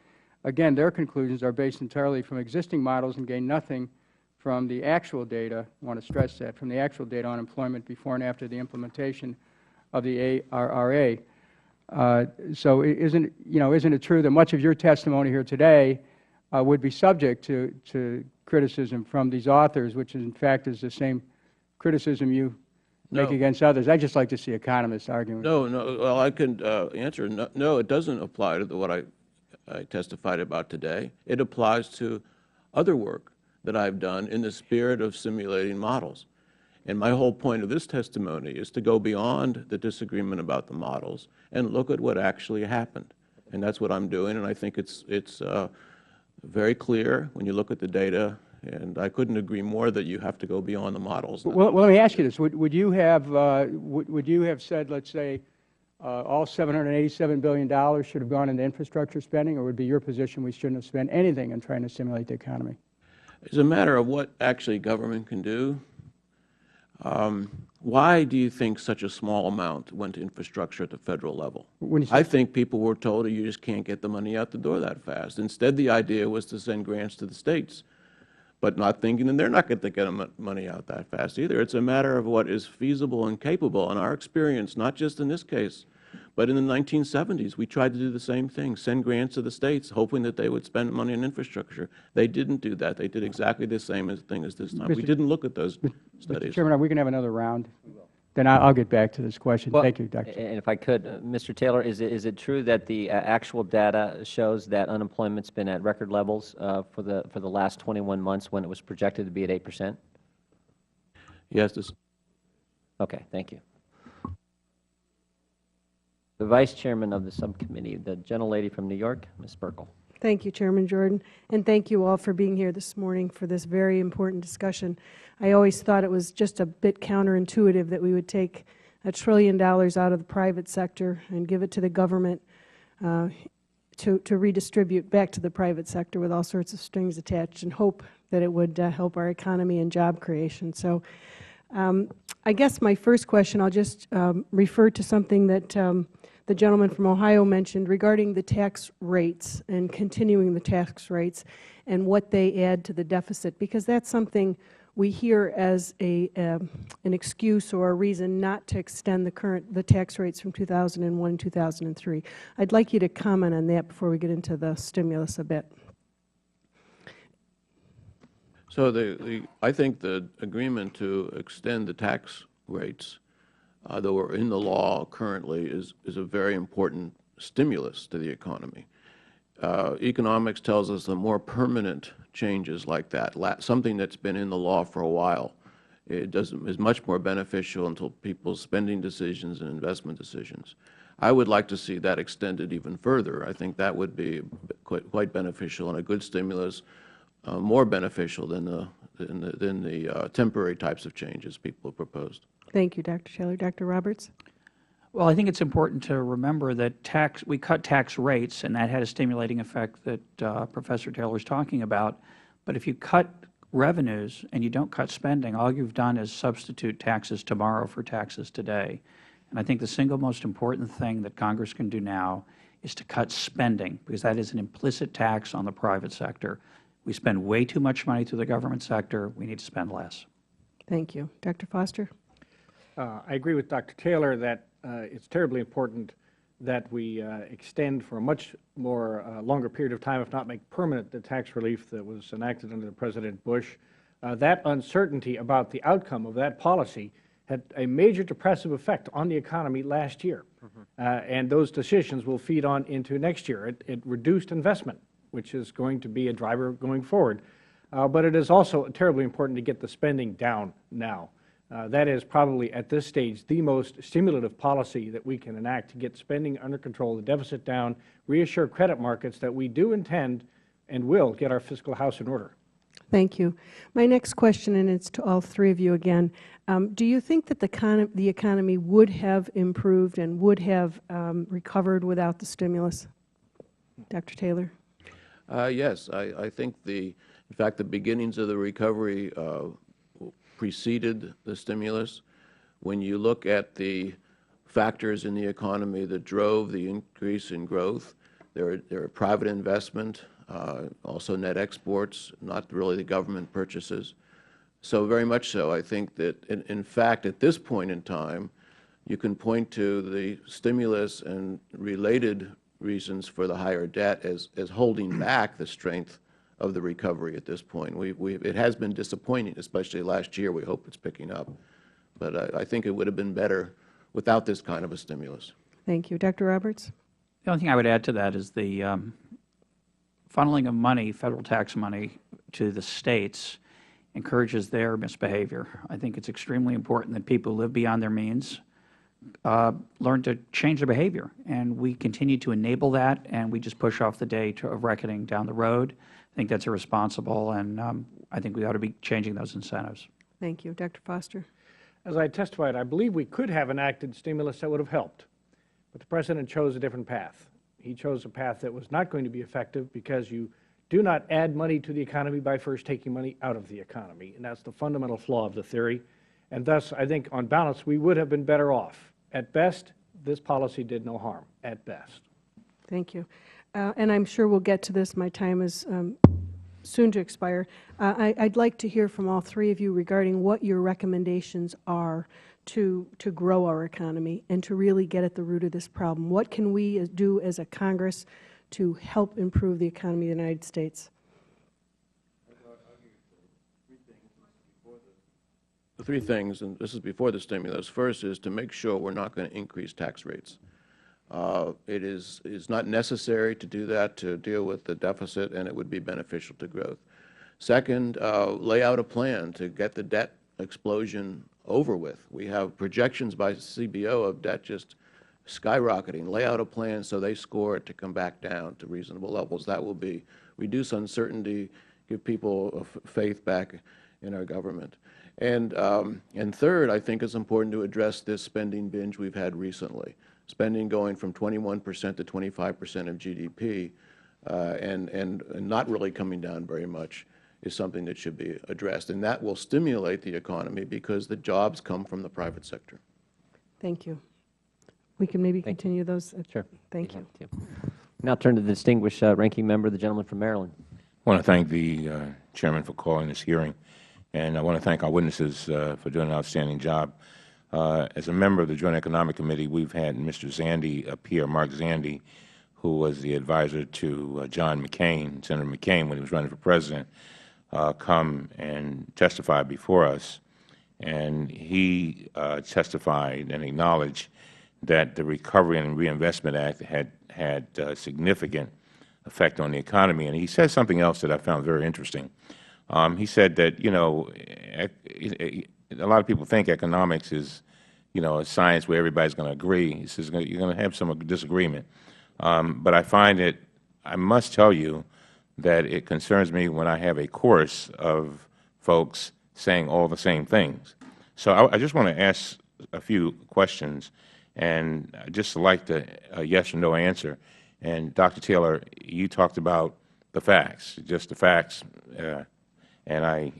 Again, their conclusions are based entirely from existing models and gain nothing from the actual data, I want to stress that, from the actual data on employment before and after the implementation of the ARRA. So isn't it true that much of your testimony here today would be subject to criticism from these authors, which in fact is the same criticism you make against others? I'd just like to see economists arguing. No. Well, I can answer. No, it doesn't apply to what I testified about today. It applies to other work that I've done in the spirit of simulating models. And my whole point of this testimony is to go beyond the disagreement about the models and look at what actually happened. And that's what I'm doing, and I think it's very clear when you look at the data, and I couldn't agree more that you have to go beyond the models. Well, let me ask you this. Would you have said, let's say, all $787 billion should have gone into infrastructure spending, or would it be your position we shouldn't have spent anything in trying to stimulate the economy? It's a matter of what actually government can do. Why do you think such a small amount went to infrastructure at the Federal level? I think people were told you just can't get the money out the door that fast. Instead, the idea was to send grants to the states, but not thinking that they're not going to get money out that fast either. It's a matter of what is feasible and capable. In our experience, not just in this case, but in the 1970s, we tried to do the same thing, send grants to the states, hoping that they would spend money on infrastructure. They didn't do that. They did exactly the same thing as this time. We didn't look at those studies. Mr. Chairman, we can have another round. Then I'll get back to this question. Thank you, Dr. And if I could, Mr. Taylor, is it true that the actual data shows that unemployment's been at record levels for the last 21 months when it was projected to be at 8%? Yes. Okay, thank you. The Vice Chairman of the subcommittee, the gentlelady from New York, Ms. Burkle. Thank you, Chairman Jordan, and thank you all for being here this morning for this very important discussion. I always thought it was just a bit counterintuitive that we would take $1 trillion out of the private sector and give it to the government to redistribute back to the private sector with all sorts of strings attached, and hope that it would help our economy and job creation. So I guess my first question, I'll just refer to something that the gentleman from Ohio mentioned regarding the tax rates and continuing the tax rates and what they add to the deficit, because that's something we hear as an excuse or a reason not to extend the tax rates from 2001 and 2003. I'd like you to comment on that before we get into the stimulus a bit. So I think the agreement to extend the tax rates that are in the law currently is a very important stimulus to the economy. Economics tells us the more permanent changes like that, something that's been in the law for a while, is much more beneficial until people's spending decisions and investment decisions. I would like to see that extended even further. I think that would be quite beneficial and a good stimulus, more beneficial than the temporary types of changes people have proposed. Thank you, Dr. Taylor. Dr. Roberts? Well, I think it's important to remember that we cut tax rates, and that had a stimulating effect that Professor Taylor is talking about. But if you cut revenues and you don't cut spending, all you've done is substitute taxes tomorrow for taxes today. And I think the single most important thing that Congress can do now is to cut spending, because that is an implicit tax on the private sector. We spend way too much money through the government sector. We need to spend less. Thank you. Dr. Foster? I agree with Dr. Taylor that it's terribly important that we extend for a much more longer period of time, if not make permanent, the tax relief that was enacted under President Bush. That uncertainty about the outcome of that policy had a major depressive effect on the economy last year. And those decisions will feed on into next year. It reduced investment, which is going to be a driver going forward. But it is also terribly important to get the spending down now. That is probably, at this stage, the most stimulative policy that we can enact to get spending under control, the deficit down, reassure credit markets that we do intend and will get our fiscal house in order. Thank you. My next question, and it's to all three of you again, do you think that the economy would have improved and would have recovered without the stimulus? Dr. Taylor? Yes, I think in fact, the beginnings of the recovery preceded the stimulus. When you look at the factors in the economy that drove the increase in growth, there are private investment, also net exports, not really the government purchases. So very much so, I think that, in fact, at this point in time, you can point to the stimulus and related reasons for the higher debt as holding back the strength of the recovery at this point. It has been disappointing, especially last year. We hope it's picking up. But I think it would have been better without this kind of a stimulus. Thank you. Dr. Roberts? The only thing I would add to that is the funneling of money, federal tax money, to the states encourages their misbehavior. I think it's extremely important that people who live beyond their means learn to change their behavior. And we continue to enable that, and we just push off the day of reckoning down the road. I think that's irresponsible, and I think we ought to be changing those incentives. Thank you. Dr. Foster? As I testified, I believe we could have enacted stimulus that would have helped. But the President chose a different path. He chose a path that was not going to be effective because you do not add money to the economy by first taking money out of the economy. And that's the fundamental flaw of the theory. And thus, I think, on balance, we would have been better off. At best, this policy did no harm, at best. Thank you. And I'm sure we'll get to this. My time is soon to expire. I'd like to hear from all three of you regarding what your recommendations are to grow our economy and to really get at the root of this problem. What can we do as a Congress to help improve the economy of the United States? The three things, and this is before the stimulus. First is to make sure we're not going to increase tax rates. It is not necessary to do that to deal with the deficit, and it would be beneficial to growth. Second, lay out a plan to get the debt explosion over with. We have projections by CBO of debt just skyrocketing. Lay out a plan so they score it to come back down to reasonable levels. That will reduce uncertainty, give people faith back in our government. And third, I think it's important to address this spending binge we've had recently. spending going from 21% to 25% of GDP and not really coming down very much is something that should be addressed. And that will stimulate the economy because the jobs come from the private sector. Thank you. We can maybe continue those. Sure. Thank you. Now turn to the distinguished ranking member, the gentleman from Maryland. I want to thank the Chairman for calling this hearing, and I want to thank our witnesses for doing an outstanding job. As a member of the Joint Economic Committee, we've had Mr. Zandy appear, Mark Zandy, who was the advisor to John McCain, Senator McCain, when he was running for president, come and testify before us. And he testified and acknowledged that the Recovery and Reinvestment Act had significant effect on the economy. And he said something else that I found very interesting. He said that, you know, a lot of people think economics is, you know, a science where everybody's going to agree. He says you're going to have some disagreement. But I find it, I must tell you, that it concerns me when I have a chorus of folks saying all the same things. So I just want to ask a few questions, and I'd just like a yes or no answer. And Dr. Taylor, you talked about the facts, just the facts, and I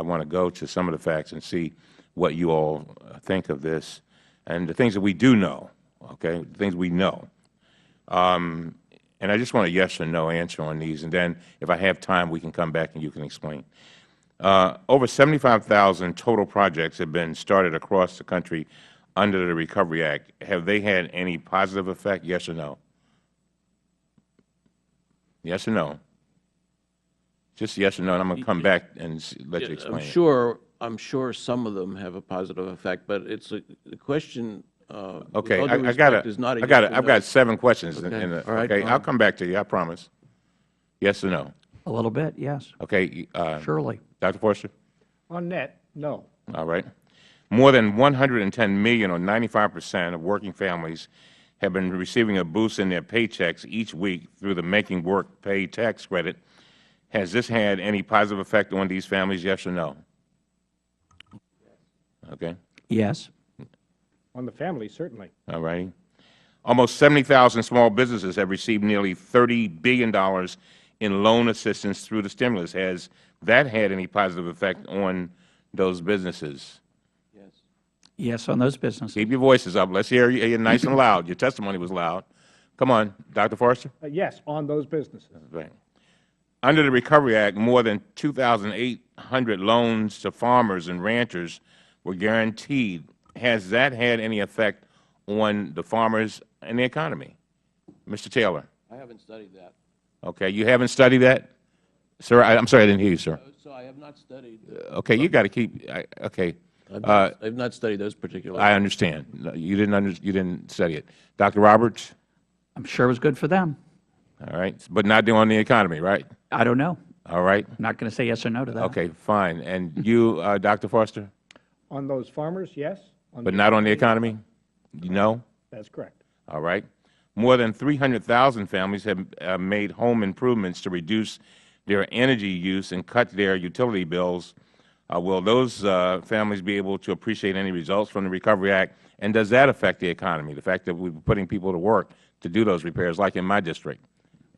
want to go to some of the facts and see what you all think of this and the things that we do know, okay, the things we know. And I just want a yes or no answer on these, and then if I have time, we can come back and you can explain. Over 75,000 total projects have been started across the country under the Recovery Act. Have they had any positive effect, yes or no? Yes or no? Just yes or no, and I'm going to come back and let you explain it. I'm sure some of them have a positive effect, but it's the question. Okay, I've got 7 questions. Okay, all right, okay, I'll come back to you, I promise. Yes or no? A little bit, yes. Okay. Surely. Dr. Forster? On net, no. All right. More than 110 million, or 95% of working families, have been receiving a boost in their paychecks each week through the Making Work Pay tax credit. Has this had any positive effect on these families, yes or no? Okay. Yes. On the family, certainly. All righty. Almost 70,000 small businesses have received nearly $30 billion in loan assistance through the stimulus. Has that had any positive effect on those businesses? Yes. Yes, on those businesses. Keep your voices up. Let's hear you nice and loud. Your testimony was loud. Come on, Dr. Forster. Yes, on those businesses. Right. Under the Recovery Act, more than 2,800 loans to farmers and ranchers were guaranteed. Has that had any effect on the farmers and the economy? Mr. Taylor. I haven't studied that. Okay, you haven't studied that? Sir, I'm sorry, I didn't hear you, sir. So I have not studied. Okay, you got to keep, okay. I've not studied those particular. I understand. No, you didn't study it. Dr. Roberts? I'm sure it was good for them. All right, but not on the economy, right? I don't know. All right. I'm not going to say yes or no to that. Okay, fine. And you, Dr. Forster? On those farmers, yes. But not on the economy? No? That's correct. All right. More than 300,000 families have made home improvements to reduce their energy use and cut their utility bills. Will those families be able to appreciate any results from the Recovery Act? And does that affect the economy, the fact that we're putting people to work to do those repairs, like in my district,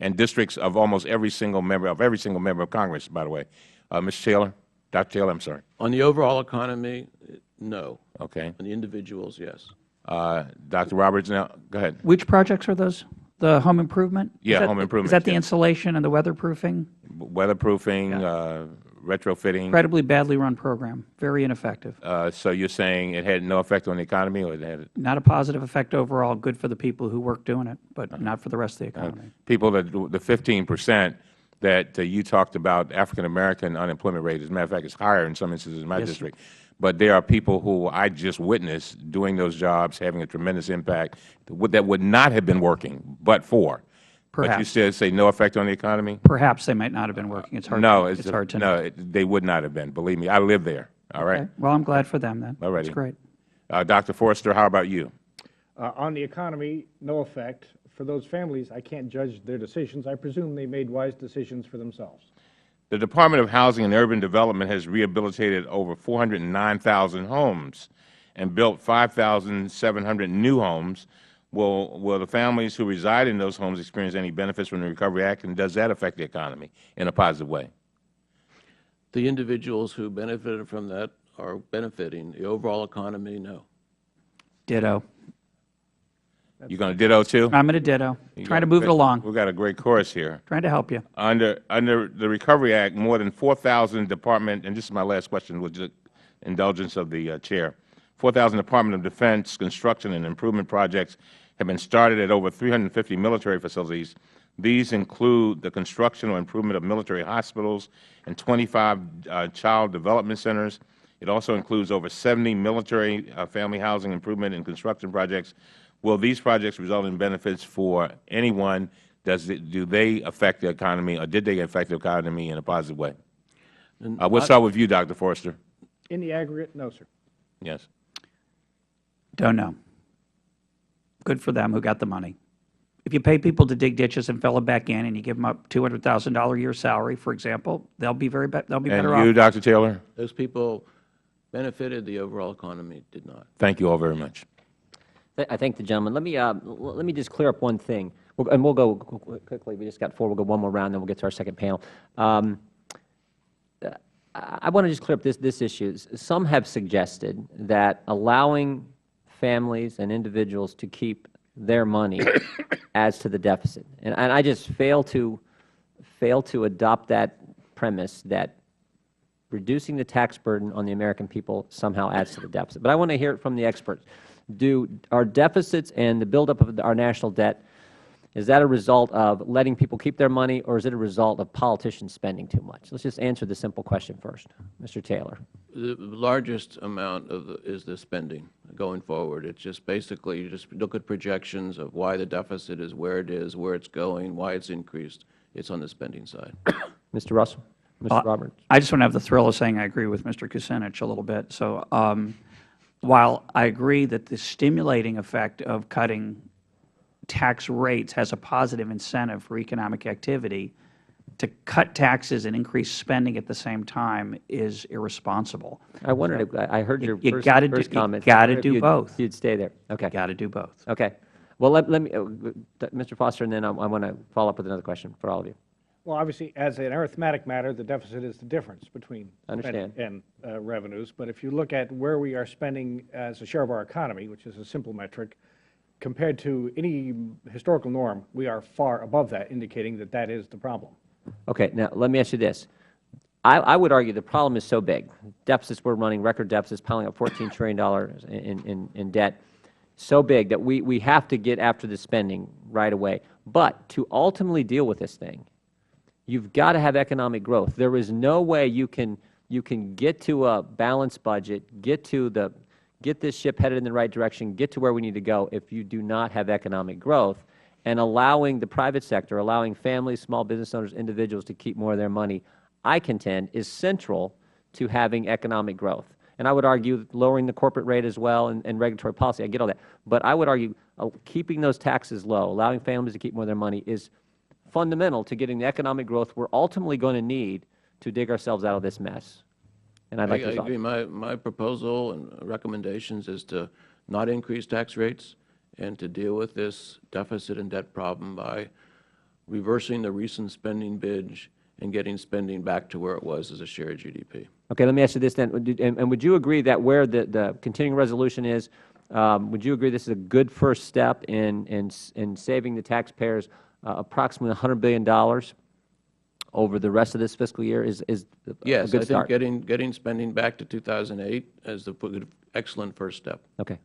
and districts of almost every single member of Congress, by the way? Mr. Taylor? Dr. Taylor, I'm sorry. On the overall economy, no. Okay. On the individuals, yes. Dr. Roberts, now, go ahead. Which projects are those? The home improvement? Yeah, home improvement. Is that the insulation and the weatherproofing? Weatherproofing, retrofitting. Incredibly badly run program, very ineffective. So you're saying it had no effect on the economy, or it had? Not a positive effect overall, good for the people who work doing it, but not for the rest of the economy. People, the 15% that you talked about, African-American unemployment rate, as a matter of fact, it's higher in some instances in my district. But there are people who I just witnessed doing those jobs, having a tremendous impact, that would not have been working but for. Perhaps. But you still say no effect on the economy? Perhaps they might not have been working. It's hard. No, it's hard to know. No, they would not have been. Believe me, I live there. All right. Okay. Well, I'm glad for them then. All righty. That's great. Dr. Forster, how about you? On the economy, no effect. For those families, I can't judge their decisions. I presume they made wise decisions for themselves. The Department of Housing and Urban Development has rehabilitated over 409,000 homes and built 5,700 new homes, will the families who reside in those homes experience any benefits from the Recovery Act, and does that affect the economy in a positive way? The individuals who benefited from that are benefiting. The overall economy, no. Ditto. You going to ditto too? I'm going to ditto. Trying to move it along. We've got a great course here. Trying to help you. Under the Recovery Act, more than 4,000 Department, and this is my last question with the indulgence of the Chair, 4,000 Department of Defense construction and improvement projects have been started at over 350 military facilities. These include the construction or improvement of military hospitals and 25 child development centers. It also includes over 70 military family housing improvement and construction projects. Will these projects result in benefits for anyone? Do they affect the economy, or did they affect the economy in a positive way? We'll start with you, Dr. Forster. In the aggregate, no, sir. Yes. Don't know. Good for them who got the money. If you pay people to dig ditches and fill them back in, and you give them a $200,000 a year salary, for example, they'll be better off. And you, Dr. Taylor? Those people benefited. The overall economy did not. Thank you all very much. I thank the gentleman. Let me just clear up one thing, and we'll go quickly. We just got 4. We'll go one more round, then we'll get to our second panel. I want to just clear up this issue. Some have suggested that allowing families and individuals to keep their money adds to the deficit, and I just fail to adopt that premise that reducing the tax burden on the American people somehow adds to the deficit. But I want to hear it from the experts. Our deficits and the buildup of our national debt, is that a result of letting people keep their money, or is it a result of politicians spending too much? Let's just answer the simple question first. Mr. Taylor. The largest amount is the spending going forward. It's just basically, you just look at projections of why the deficit is, where it's going, why it's increased. It's on the spending side. Mr. Russell. Mr. Roberts. I just want to have the thrill of saying I agree with Mr. Kucinich a little bit. So while I agree that the stimulating effect of cutting tax rates has a positive incentive for economic activity, to cut taxes and increase spending at the same time is irresponsible. I wondered, I heard your first comment. You got to do both. You'd stay there. Okay. Got to do both. Okay. Well, let me, Mr. Foster, and then I want to follow up with another question for all of you. Well, obviously, as an arithmetic matter, the deficit is the difference between Understand. spending and revenues. But if you look at where we are spending as a share of our economy, which is a simple metric, compared to any historical norm, we are far above that, indicating that that is the problem. Okay. Now, let me ask you this. I would argue the problem is so big. Deficits, we're running record deficits, piling up $14 trillion in debt, so big that we have to get after the spending right away. But to ultimately deal with this thing, you've got to have economic growth. There is no way you can get to a balanced budget, get this ship headed in the right direction, get to where we need to go if you do not have economic growth. And allowing the private sector, allowing families, small business owners, individuals to keep more of their money, I contend, is central to having economic growth. And I would argue lowering the corporate rate as well and regulatory policy. I get all that. But I would argue keeping those taxes low, allowing families to keep more of their money is fundamental to getting the economic growth we're ultimately going to need to dig ourselves out of this mess. And I'd like to agree. My proposal and recommendations is to not increase tax rates and to deal with this deficit and debt problem by reversing the recent spending binge and getting spending back to where it was as a share of GDP. Okay, let me ask you this then. And would you agree that where the continuing resolution is, would you agree this is a good first step in saving the taxpayers approximately $100 billion over the rest of this fiscal year is a good start? Yes, I think getting spending back to 2008 is the excellent first step. Okay.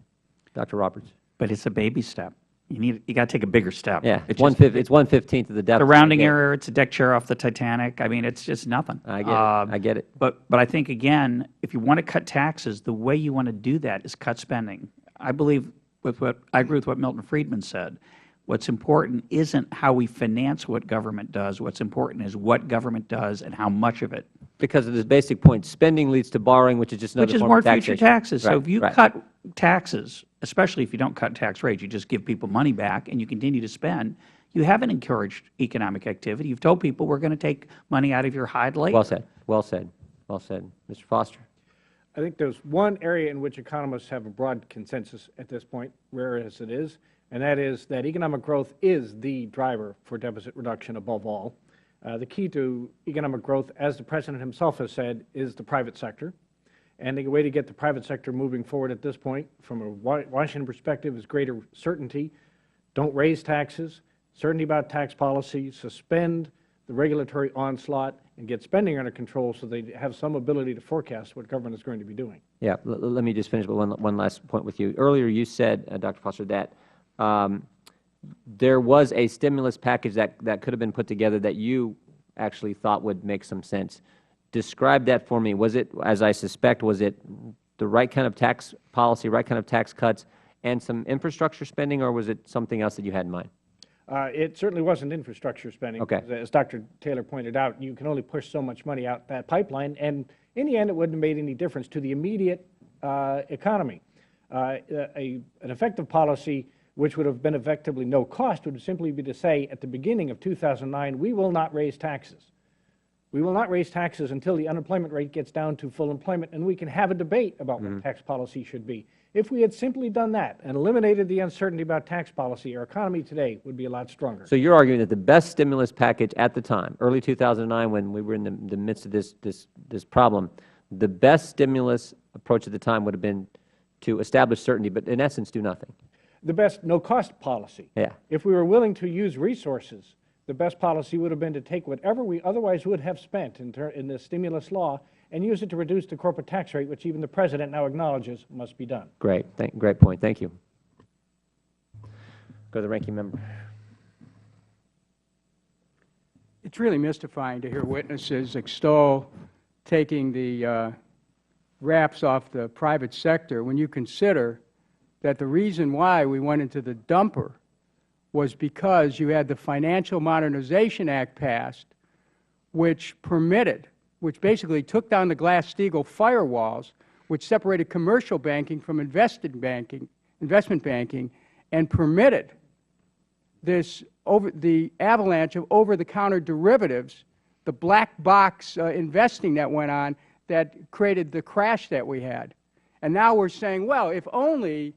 Dr. Roberts. But it's a baby step. You got to take a bigger step. Yeah, it's 1/15 of the deficit. The rounding error, it's a deck chair off the Titanic. I mean, it's just nothing. I get it. I get it. But I think, again, if you want to cut taxes, the way you want to do that is cut spending. I agree with what Milton Friedman said. What's important isn't how we finance what government does. What's important is what government does and how much of it. Because of this basic point, spending leads to borrowing, which is just another form of taxation. Which is more future taxes. So if you cut taxes, especially if you don't cut tax rates, you just give people money back and you continue to spend, you haven't encouraged economic activity. You've told people we're going to take money out of your hide later. Well said. Well said. Well said. Mr. Foster. I think there's one area in which economists have a broad consensus at this point, rare as it is, and that is that economic growth is the driver for deficit reduction above all. The key to economic growth, as the President himself has said, is the private sector. And the way to get the private sector moving forward at this point, from a Washington perspective, is greater certainty. Don't raise taxes, certainty about tax policy, suspend the regulatory onslaught, and get spending under control so they have some ability to forecast what government is going to be doing. Yeah, let me just finish with one last point with you. Earlier you said, Dr. Foster, that there was a stimulus package that could have been put together that you actually thought would make some sense. Describe that for me. Was it, as I suspect, was it the right kind of tax policy, right kind of tax cuts, and some infrastructure spending, or was it something else that you had in mind? It certainly wasn't infrastructure spending. Okay. As Dr. Taylor pointed out, you can only push so much money out that pipeline, and in the end, it wouldn't have made any difference to the immediate economy. An effective policy, which would have been effectively no cost, would simply be to say at the beginning of 2009, we will not raise taxes. We will not raise taxes until the unemployment rate gets down to full employment, and we can have a debate about what tax policy should be. If we had simply done that and eliminated the uncertainty about tax policy, our economy today would be a lot stronger. So you're arguing that the best stimulus package at the time, early 2009, when we were in the midst of this problem, the best stimulus approach at the time would have been to establish certainty, but in essence do nothing. The best no-cost policy. Yeah. If we were willing to use resources, the best policy would have been to take whatever we otherwise would have spent in the stimulus law and use it to reduce the corporate tax rate, which even the President now acknowledges must be done. Great. Great point. Thank you. Go to the ranking member. It's really mystifying to hear witnesses extol taking the wraps off the private sector when you consider that the reason why we went into the dumper was because you had the Financial Modernization Act passed, which basically took down the Glass-Steagall firewalls, which separated commercial banking from investment banking, and permitted the avalanche of over-the-counter derivatives, the black box investing that went on that created the crash that we had. And now we're saying, well, if only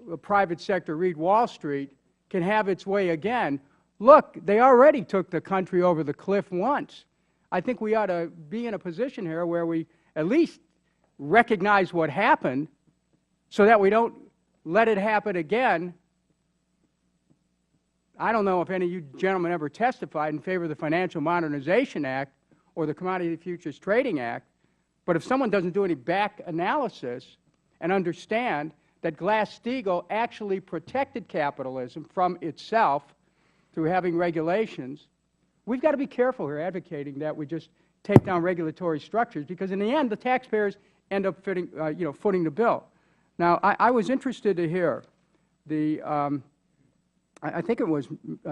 the private sector, read Wall Street, can have its way again. Look, they already took the country over the cliff once. I think we ought to be in a position here where we at least recognize what happened so that we don't let it happen again. I don't know if any of you gentlemen ever testified in favor of the Financial Modernization Act or the Commodity Futures Trading Act, but if someone doesn't do any back analysis and understand that Glass-Steagall actually protected capitalism from itself through having regulations, we've got to be careful here advocating that we just take down regulatory structures, because in the end, the taxpayers end up footing the bill. Now, I was interested to hear I think it was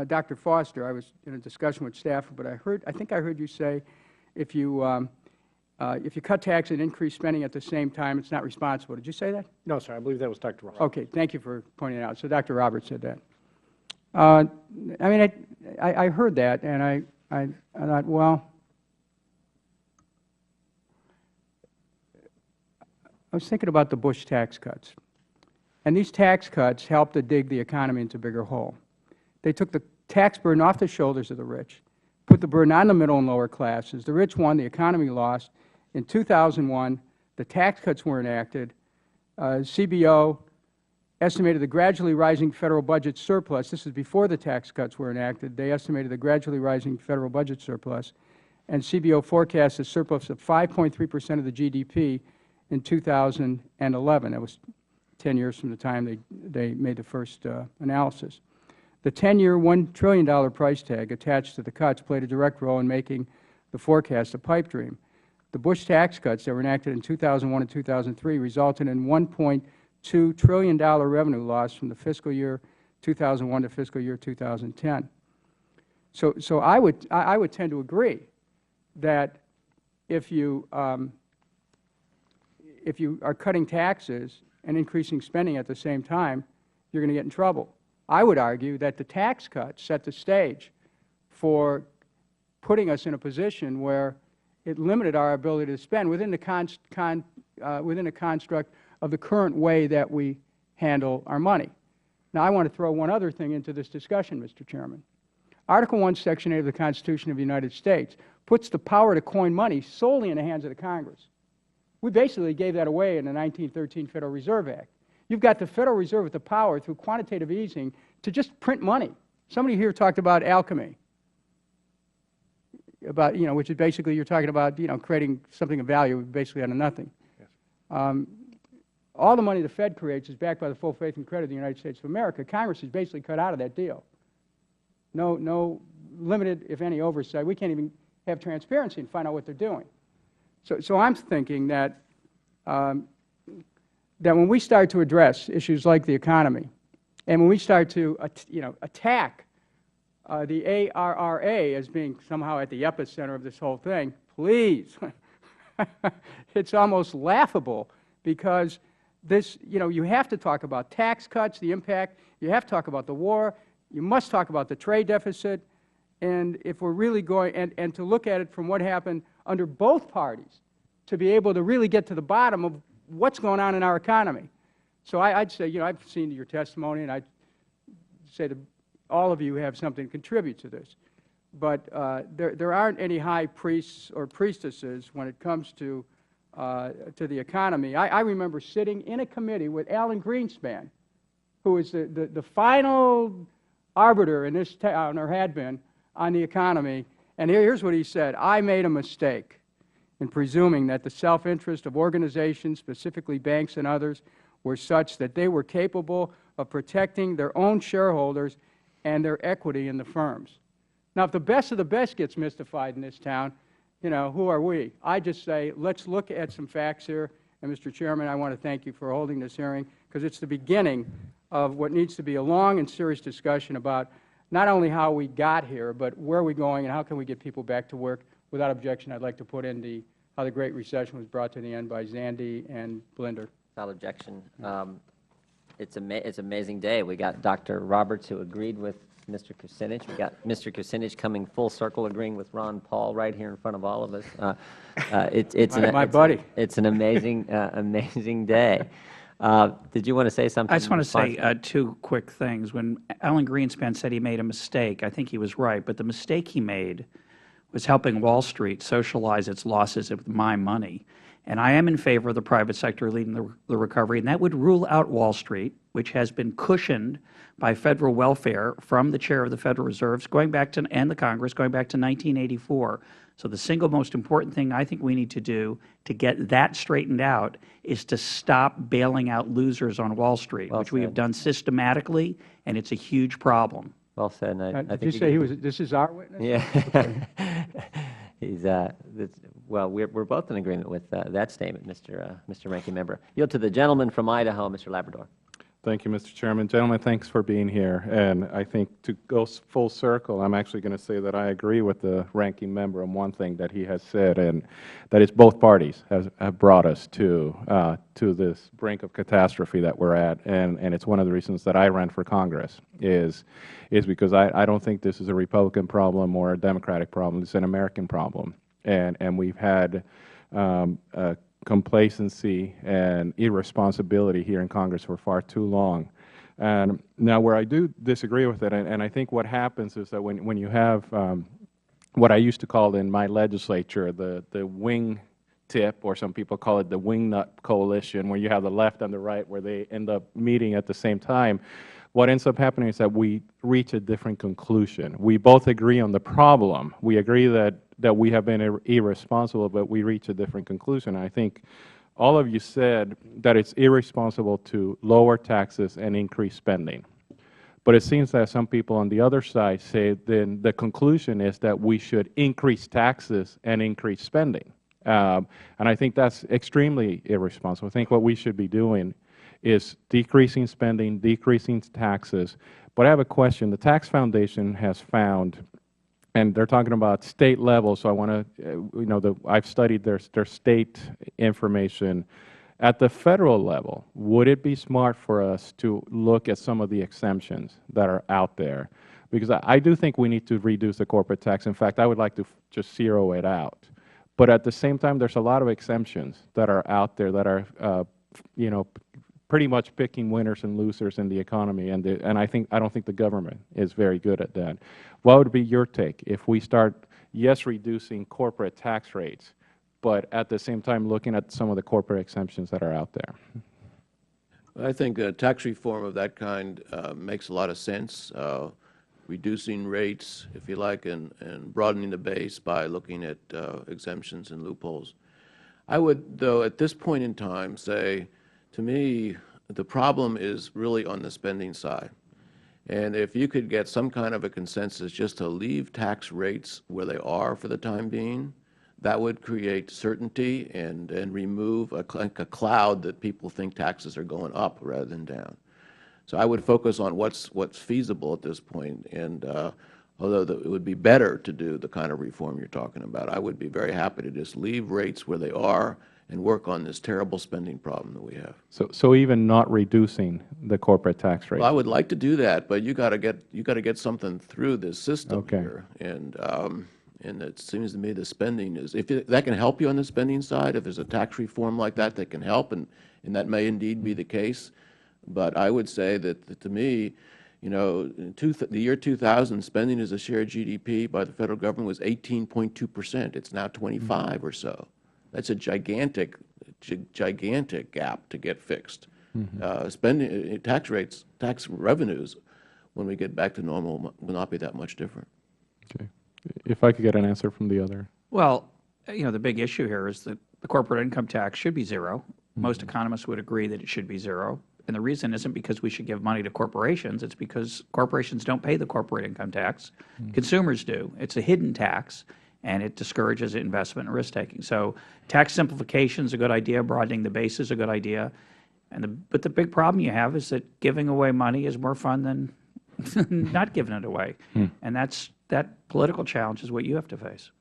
Dr. Foster. I was in a discussion with staff, but I think I heard you say if you cut taxes and increase spending at the same time, it's not responsible. Did you say that? No, sir. I believe that was Dr. Roberts. Okay. Thank you for pointing it out. So Dr. Roberts said that. I mean, I heard that, and I thought, well, I was thinking about the Bush tax cuts. And these tax cuts helped to dig the economy into a bigger hole. They took the tax burden off the shoulders of the rich, put the burden on the middle and lower classes. The rich won, the economy lost. In 2001, the tax cuts were enacted. CBO estimated the gradually rising federal budget surplus. This is before the tax cuts were enacted. They estimated the gradually rising federal budget surplus. And CBO forecast a surplus of 5.3% of the GDP in 2011. That was 10 years from the time they made the first analysis. The 10-year, $1 trillion price tag attached to the cuts played a direct role in making the forecast a pipe dream. The Bush tax cuts that were enacted in 2001 and 2003 resulted in $1.2 trillion revenue loss from the fiscal year 2001 to fiscal year 2010. So I would tend to agree that if you are cutting taxes and increasing spending at the same time, you're going to get in trouble. I would argue that the tax cuts set the stage for putting us in a position where it limited our ability to spend within the construct of the current way that we handle our money. Now, I want to throw one other thing into this discussion, Mr. Chairman. Article 1, Section 8 of the Constitution of the United States puts the power to coin money solely in the hands of the Congress. We basically gave that away in the 1913 Federal Reserve Act. You've got the Federal Reserve with the power through quantitative easing to just print money. Somebody here talked about alchemy, which is basically you're talking about, creating something of value basically out of nothing. Yes. All the money the Fed creates is backed by the full faith and credit of the United States of America. Congress is basically cut out of that deal. No limited, if any, oversight. We can't even have transparency and find out what they're doing. So I'm thinking that that when we start to address issues like the economy, and when we start to attack the ARRA as being somehow at the epicenter of this whole thing, please, it's almost laughable, because this, you have to talk about tax cuts, the impact, you have to talk about the war, you must talk about the trade deficit, and if we're really going, and to look at it from what happened under both parties, to be able to really get to the bottom of what's going on in our economy. So I'd say, I've seen your testimony, and I'd say that all of you have something to contribute to this. But there aren't any high priests or priestesses when it comes to the economy. I remember sitting in a committee with Alan Greenspan, who is the final arbiter in this town, or had been, on the economy. And here's what he said: I made a mistake in presuming that the self-interest of organizations, specifically banks and others, were such that they were capable of protecting their own shareholders and their equity in the firms. Now, if the best of the best gets mystified in this town, who are we? I just say, let's look at some facts here. And, Mr. Chairman, I want to thank you for holding this hearing, because it's the beginning of what needs to be a long and serious discussion about not only how we got here, but where are we going and how can we get people back to work. Without objection, I'd like to put in how the Great Recession was brought to the end by Zandy and Blinder. Without objection. It's an amazing day. We got Dr. Roberts, who agreed with Mr. Kucinich. We got Mr. Kucinich coming full circle, agreeing with Ron Paul right here in front of all of us. My buddy. It's an amazing, amazing day. Did you want to say something? I just want to say two quick things. When Alan Greenspan said he made a mistake, I think he was right. But the mistake he made was helping Wall Street socialize its losses with my money. And I am in favor of the private sector leading the recovery, and that would rule out Wall Street, which has been cushioned by Federal welfare from the chair of the Federal Reserve and the Congress going back to 1984. So the single most important thing I think we need to do to get that straightened out is to stop bailing out losers on Wall Street, which we have done systematically, and it's a huge problem. Well said. Did you say this is our witness? Yeah. He's well, we're both in agreement with that statement, Mr. Ranking Member. Yield to the gentleman from Idaho, Mr. Labrador. Thank you, Mr. Chairman. Gentlemen, thanks for being here. And I think to go full circle, I'm actually going to say that I agree with the ranking member on one thing that he has said, and that is both parties have brought us to this brink of catastrophe that we're at. And it's one of the reasons that I ran for Congress is because I don't think this is a Republican problem or a Democratic problem. It's an American problem. And we've had complacency and irresponsibility here in Congress for far too long. And now where I do disagree with it, and I think what happens is that when you have what I used to call in my legislature the wing tip, or some people call it the wingnut coalition, where you have the left and the right where they end up meeting at the same time, what ends up happening is that we reach a different conclusion. We both agree on the problem. We agree that we have been irresponsible, but we reach a different conclusion. I think all of you said that it's irresponsible to lower taxes and increase spending. But it seems that some people on the other side say then the conclusion is that we should increase taxes and increase spending. And I think that's extremely irresponsible. I think what we should be doing is decreasing spending, decreasing taxes. But I have a question. The Tax Foundation has found, and they're talking about state level, so I want to, I've studied their state information. At the federal level, would it be smart for us to look at some of the exemptions that are out there? Because I do think we need to reduce the corporate tax. In fact, I would like to just zero it out. But at the same time, there's a lot of exemptions that are out there that are, pretty much picking winners and losers in the economy, and I don't think the government is very good at that. What would be your take if we start, yes, reducing corporate tax rates, but at the same time looking at some of the corporate exemptions that are out there? I think a tax reform of that kind makes a lot of sense, reducing rates, if you like, and broadening the base by looking at exemptions and loopholes. I would, though, at this point in time say, to me, the problem is really on the spending side. And if you could get some kind of a consensus just to leave tax rates where they are for the time being, that would create certainty and remove a cloud that people think taxes are going up rather than down. So I would focus on what's feasible at this point. And although it would be better to do the kind of reform you're talking about, I would be very happy to just leave rates where they are and work on this terrible spending problem that we have. So even not reducing the corporate tax rate? Well, I would like to do that, but you got to get something through this system here. And it seems to me the spending is, if that can help you on the spending side, if there's a tax reform like that that can help, and that may indeed be the case. But I would say that to me, you know, the year 2000, spending as a share of GDP by the Federal Government was 18.2%. It's now 25 or so. That's a gigantic gap to get fixed. Spending, tax rates, tax revenues, when we get back to normal, will not be that much different. Okay. If I could get an answer from the other. Well, you know, the big issue here is that the corporate income tax should be zero. Most economists would agree that it should be zero. And the reason isn't because we should give money to corporations. It's because corporations don't pay the corporate income tax. Consumers do. It's a hidden tax, and it discourages investment and risk-taking. So tax simplification is a good idea. Broadening the base is a good idea. But the big problem you have is that giving away money is more fun than not giving it away. And that political challenge is what you have to face.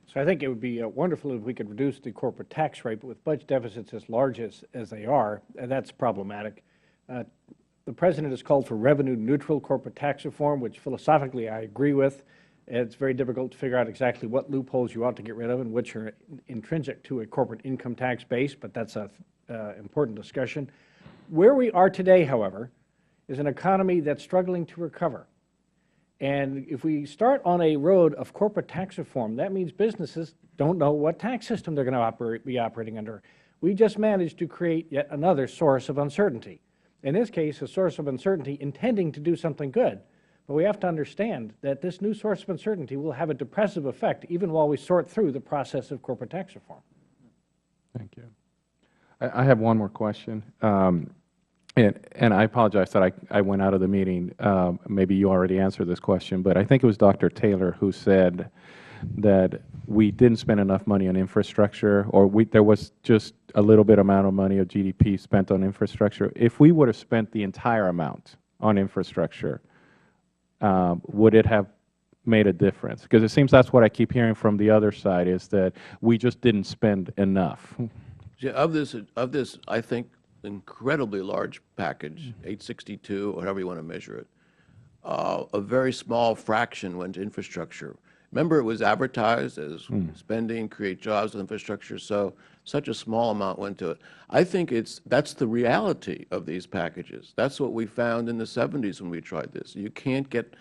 So I think it would be wonderful if we could reduce the corporate tax rate, but with budget deficits as large as they are, that's problematic. The President has called for revenue-neutral corporate tax reform, which philosophically I agree with. It's very difficult to figure out exactly what loopholes you ought to get rid of and which are intrinsic to a corporate income tax base, but that's an important discussion. Where we are today, however, is an economy that's struggling to recover. And if we start on a road of corporate tax reform, that means businesses don't know what tax system they're going to be operating under. We just managed to create yet another source of uncertainty. In this case, a source of uncertainty intending to do something good. But we have to understand that this new source of uncertainty will have a depressive effect even while we sort through the process of corporate tax reform. Thank you. I have one more question. And I apologize that I went out of the meeting. Maybe you already answered this question, but I think it was Dr. Taylor who said that we didn't spend enough money on infrastructure, or there was just a little bit amount of money of GDP spent on infrastructure. If we would have spent the entire amount on infrastructure, would it have made a difference? Because it seems that's what I keep hearing from the other side, is that we just didn't spend enough. Yeah, of this, I think, incredibly large package, 862, or however you want to measure it, a very small fraction went to infrastructure. Remember, it was advertised as spending, create jobs with infrastructure, so such a small amount went to it. I think that's the reality of these packages. That's what we found in the 70s when we tried this. You can't get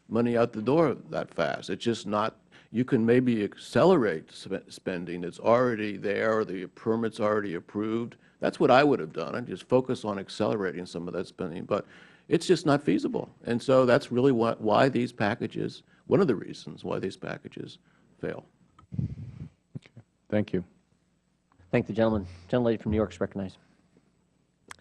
money out the door that fast. It's just not. You can maybe accelerate spending that's already there, or the permit's already approved. That's what I would have done. I'd just focus on accelerating some of that spending. But it's just not feasible. And so that's really why these packages, one of the reasons why these packages fail. Okay. Thank you. Thank the gentleman. Gentlelady from New York is recognized.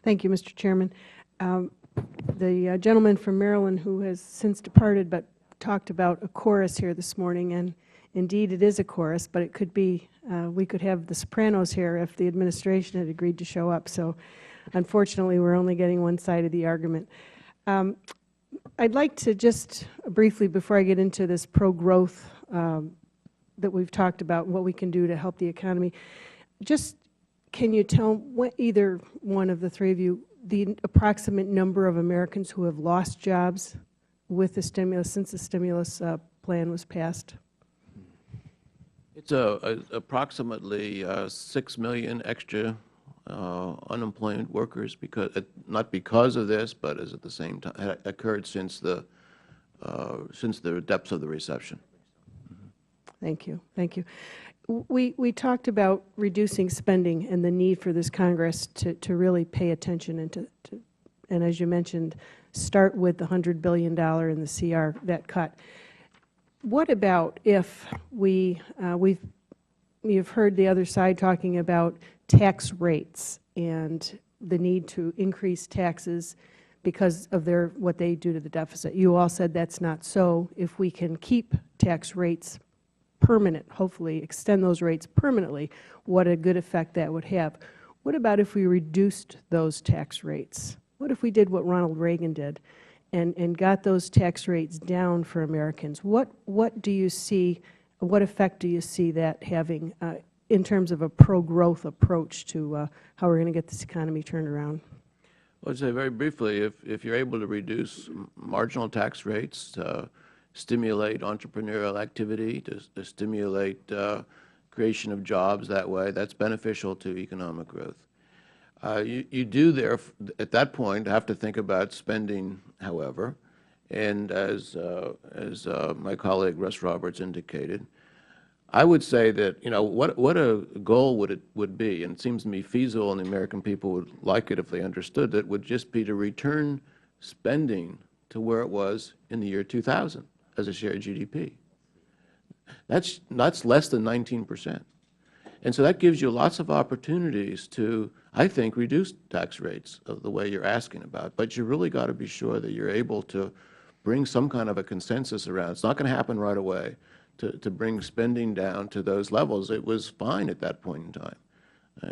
Thank you, Mr. Chairman. The gentleman from Maryland, who has since departed but talked about a chorus here this morning, and indeed it is a chorus, but it could be, we could have the sopranos here if the administration had agreed to show up. So unfortunately, we're only getting one side of the argument. I'd like to just briefly, before I get into this pro-growth that we've talked about, what we can do to help the economy, just can you tell either one of the three of you the approximate number of Americans who have lost jobs with the stimulus, since the stimulus plan was passed? It's approximately 6 million extra unemployment workers, because not because of this, but as at the same time occurred since the depths of the recession. Thank you. Thank you. We talked about reducing spending and the need for this Congress to really pay attention and as you mentioned, start with the $100 billion in the CR, that cut. What about if you've heard the other side talking about tax rates and the need to increase taxes because of what they do to the deficit. You all said that's not so. If we can keep tax rates permanent, hopefully extend those rates permanently, what a good effect that would have. What about if we reduced those tax rates? What if we did what Ronald Reagan did and got those tax rates down for Americans? What do you see, what effect do you see that having in terms of a pro-growth approach to how we're going to get this economy turned around? I would say very briefly, if you're able to reduce marginal tax rates, to stimulate entrepreneurial activity, to stimulate creation of jobs that way, that's beneficial to economic growth. You do there, at that point, have to think about spending, however, and as my colleague Russ Roberts indicated, I would say that, what a goal would be, and it seems to me feasible, and the American people would like it if they understood it, would just be to return spending to where it was in the year 2000 as a share of GDP. That's less than 19%. And so that gives you lots of opportunities to, I think, reduce tax rates of the way you're asking about. But you really got to be sure that you're able to bring some kind of a consensus around. It's not going to happen right away to bring spending down to those levels. It was fine at that point in time.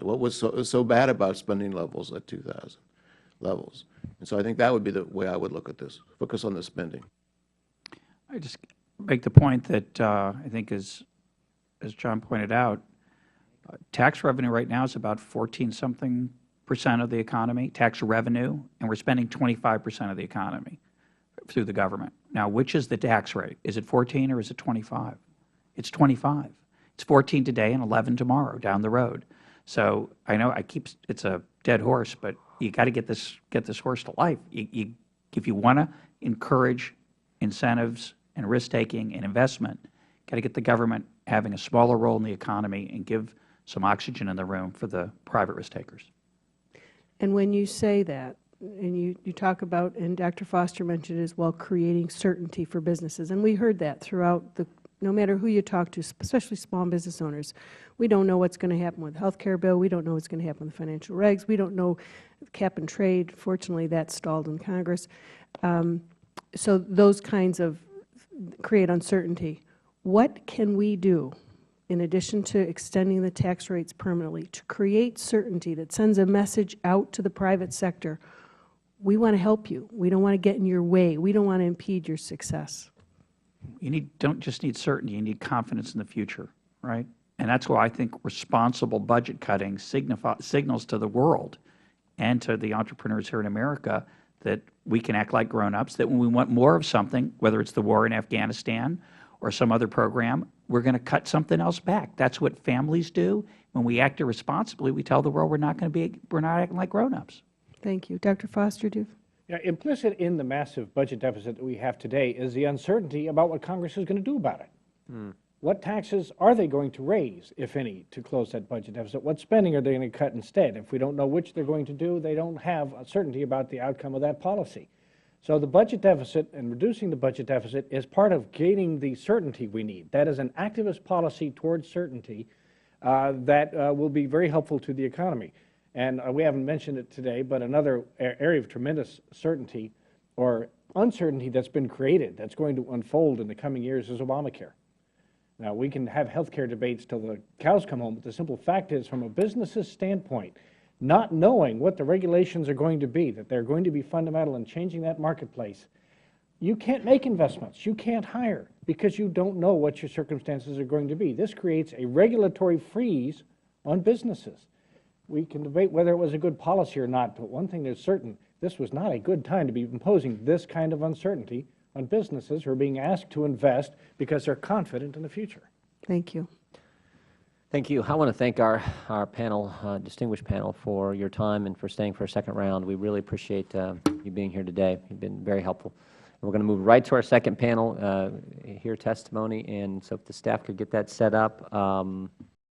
What was so bad about spending levels at 2000 levels? And so I think that would be the way I would look at this, focus on the spending. I just make the point that I think as John pointed out, tax revenue right now is about 14-something% of the economy, tax revenue, and we're spending 25% of the economy through the government. Now, which is the tax rate? Is it 14 or is it 25? It's 25. It's 14 today and 11 tomorrow down the road. So I know it's a dead horse, but you got to get this horse to life. If you want to encourage incentives and risk-taking and investment, got to get the government having a smaller role in the economy and give some oxygen in the room for the private risk takers. And when you say that, and you talk about, and Dr. Foster mentioned as well, creating certainty for businesses, and we heard that throughout no matter who you talk to, especially small business owners. We don't know what's going to happen with the health care bill. We don't know what's going to happen with the financial regs. We don't know cap and trade. Fortunately, that stalled in Congress. So those kinds of create uncertainty. What can we do, in addition to extending the tax rates permanently, to create certainty that sends a message out to the private sector? We want to help you. We don't want to get in your way. We don't want to impede your success. You don't just need certainty, you need confidence in the future, right? And that's why I think responsible budget cutting signals to the world and to the entrepreneurs here in America that we can act like grown-ups, that when we want more of something, whether it's the war in Afghanistan or some other program, we're going to cut something else back. That's what families do. When we act irresponsibly, we tell the world we're not acting like grown-ups. Thank you. Dr. Foster, do you? Yeah, implicit in the massive budget deficit that we have today is the uncertainty about what Congress is going to do about it. What taxes are they going to raise, if any, to close that budget deficit? What spending are they going to cut instead? If we don't know which they're going to do, they don't have a certainty about the outcome of that policy. So the budget deficit and reducing the budget deficit is part of gaining the certainty we need. That is an activist policy towards certainty that will be very helpful to the economy. And we haven't mentioned it today, but another area of tremendous certainty or uncertainty that's been created that's going to unfold in the coming years is Obamacare. Now, we can have health care debates till the cows come home, but the simple fact is, from a business's standpoint, not knowing what the regulations are going to be, that they're going to be fundamental in changing that marketplace, you can't make investments. You can't hire because you don't know what your circumstances are going to be. This creates a regulatory freeze on businesses. We can debate whether it was a good policy or not, but one thing is certain, this was not a good time to be imposing this kind of uncertainty on businesses who are being asked to invest because they're confident in the future. Thank you. Thank you. I want to thank our panel, distinguished panel, for your time and for staying for a second round. We really appreciate you being here today. You've been very helpful. And we're going to move right to our second panel, hear testimony. And so if the staff could get that set up.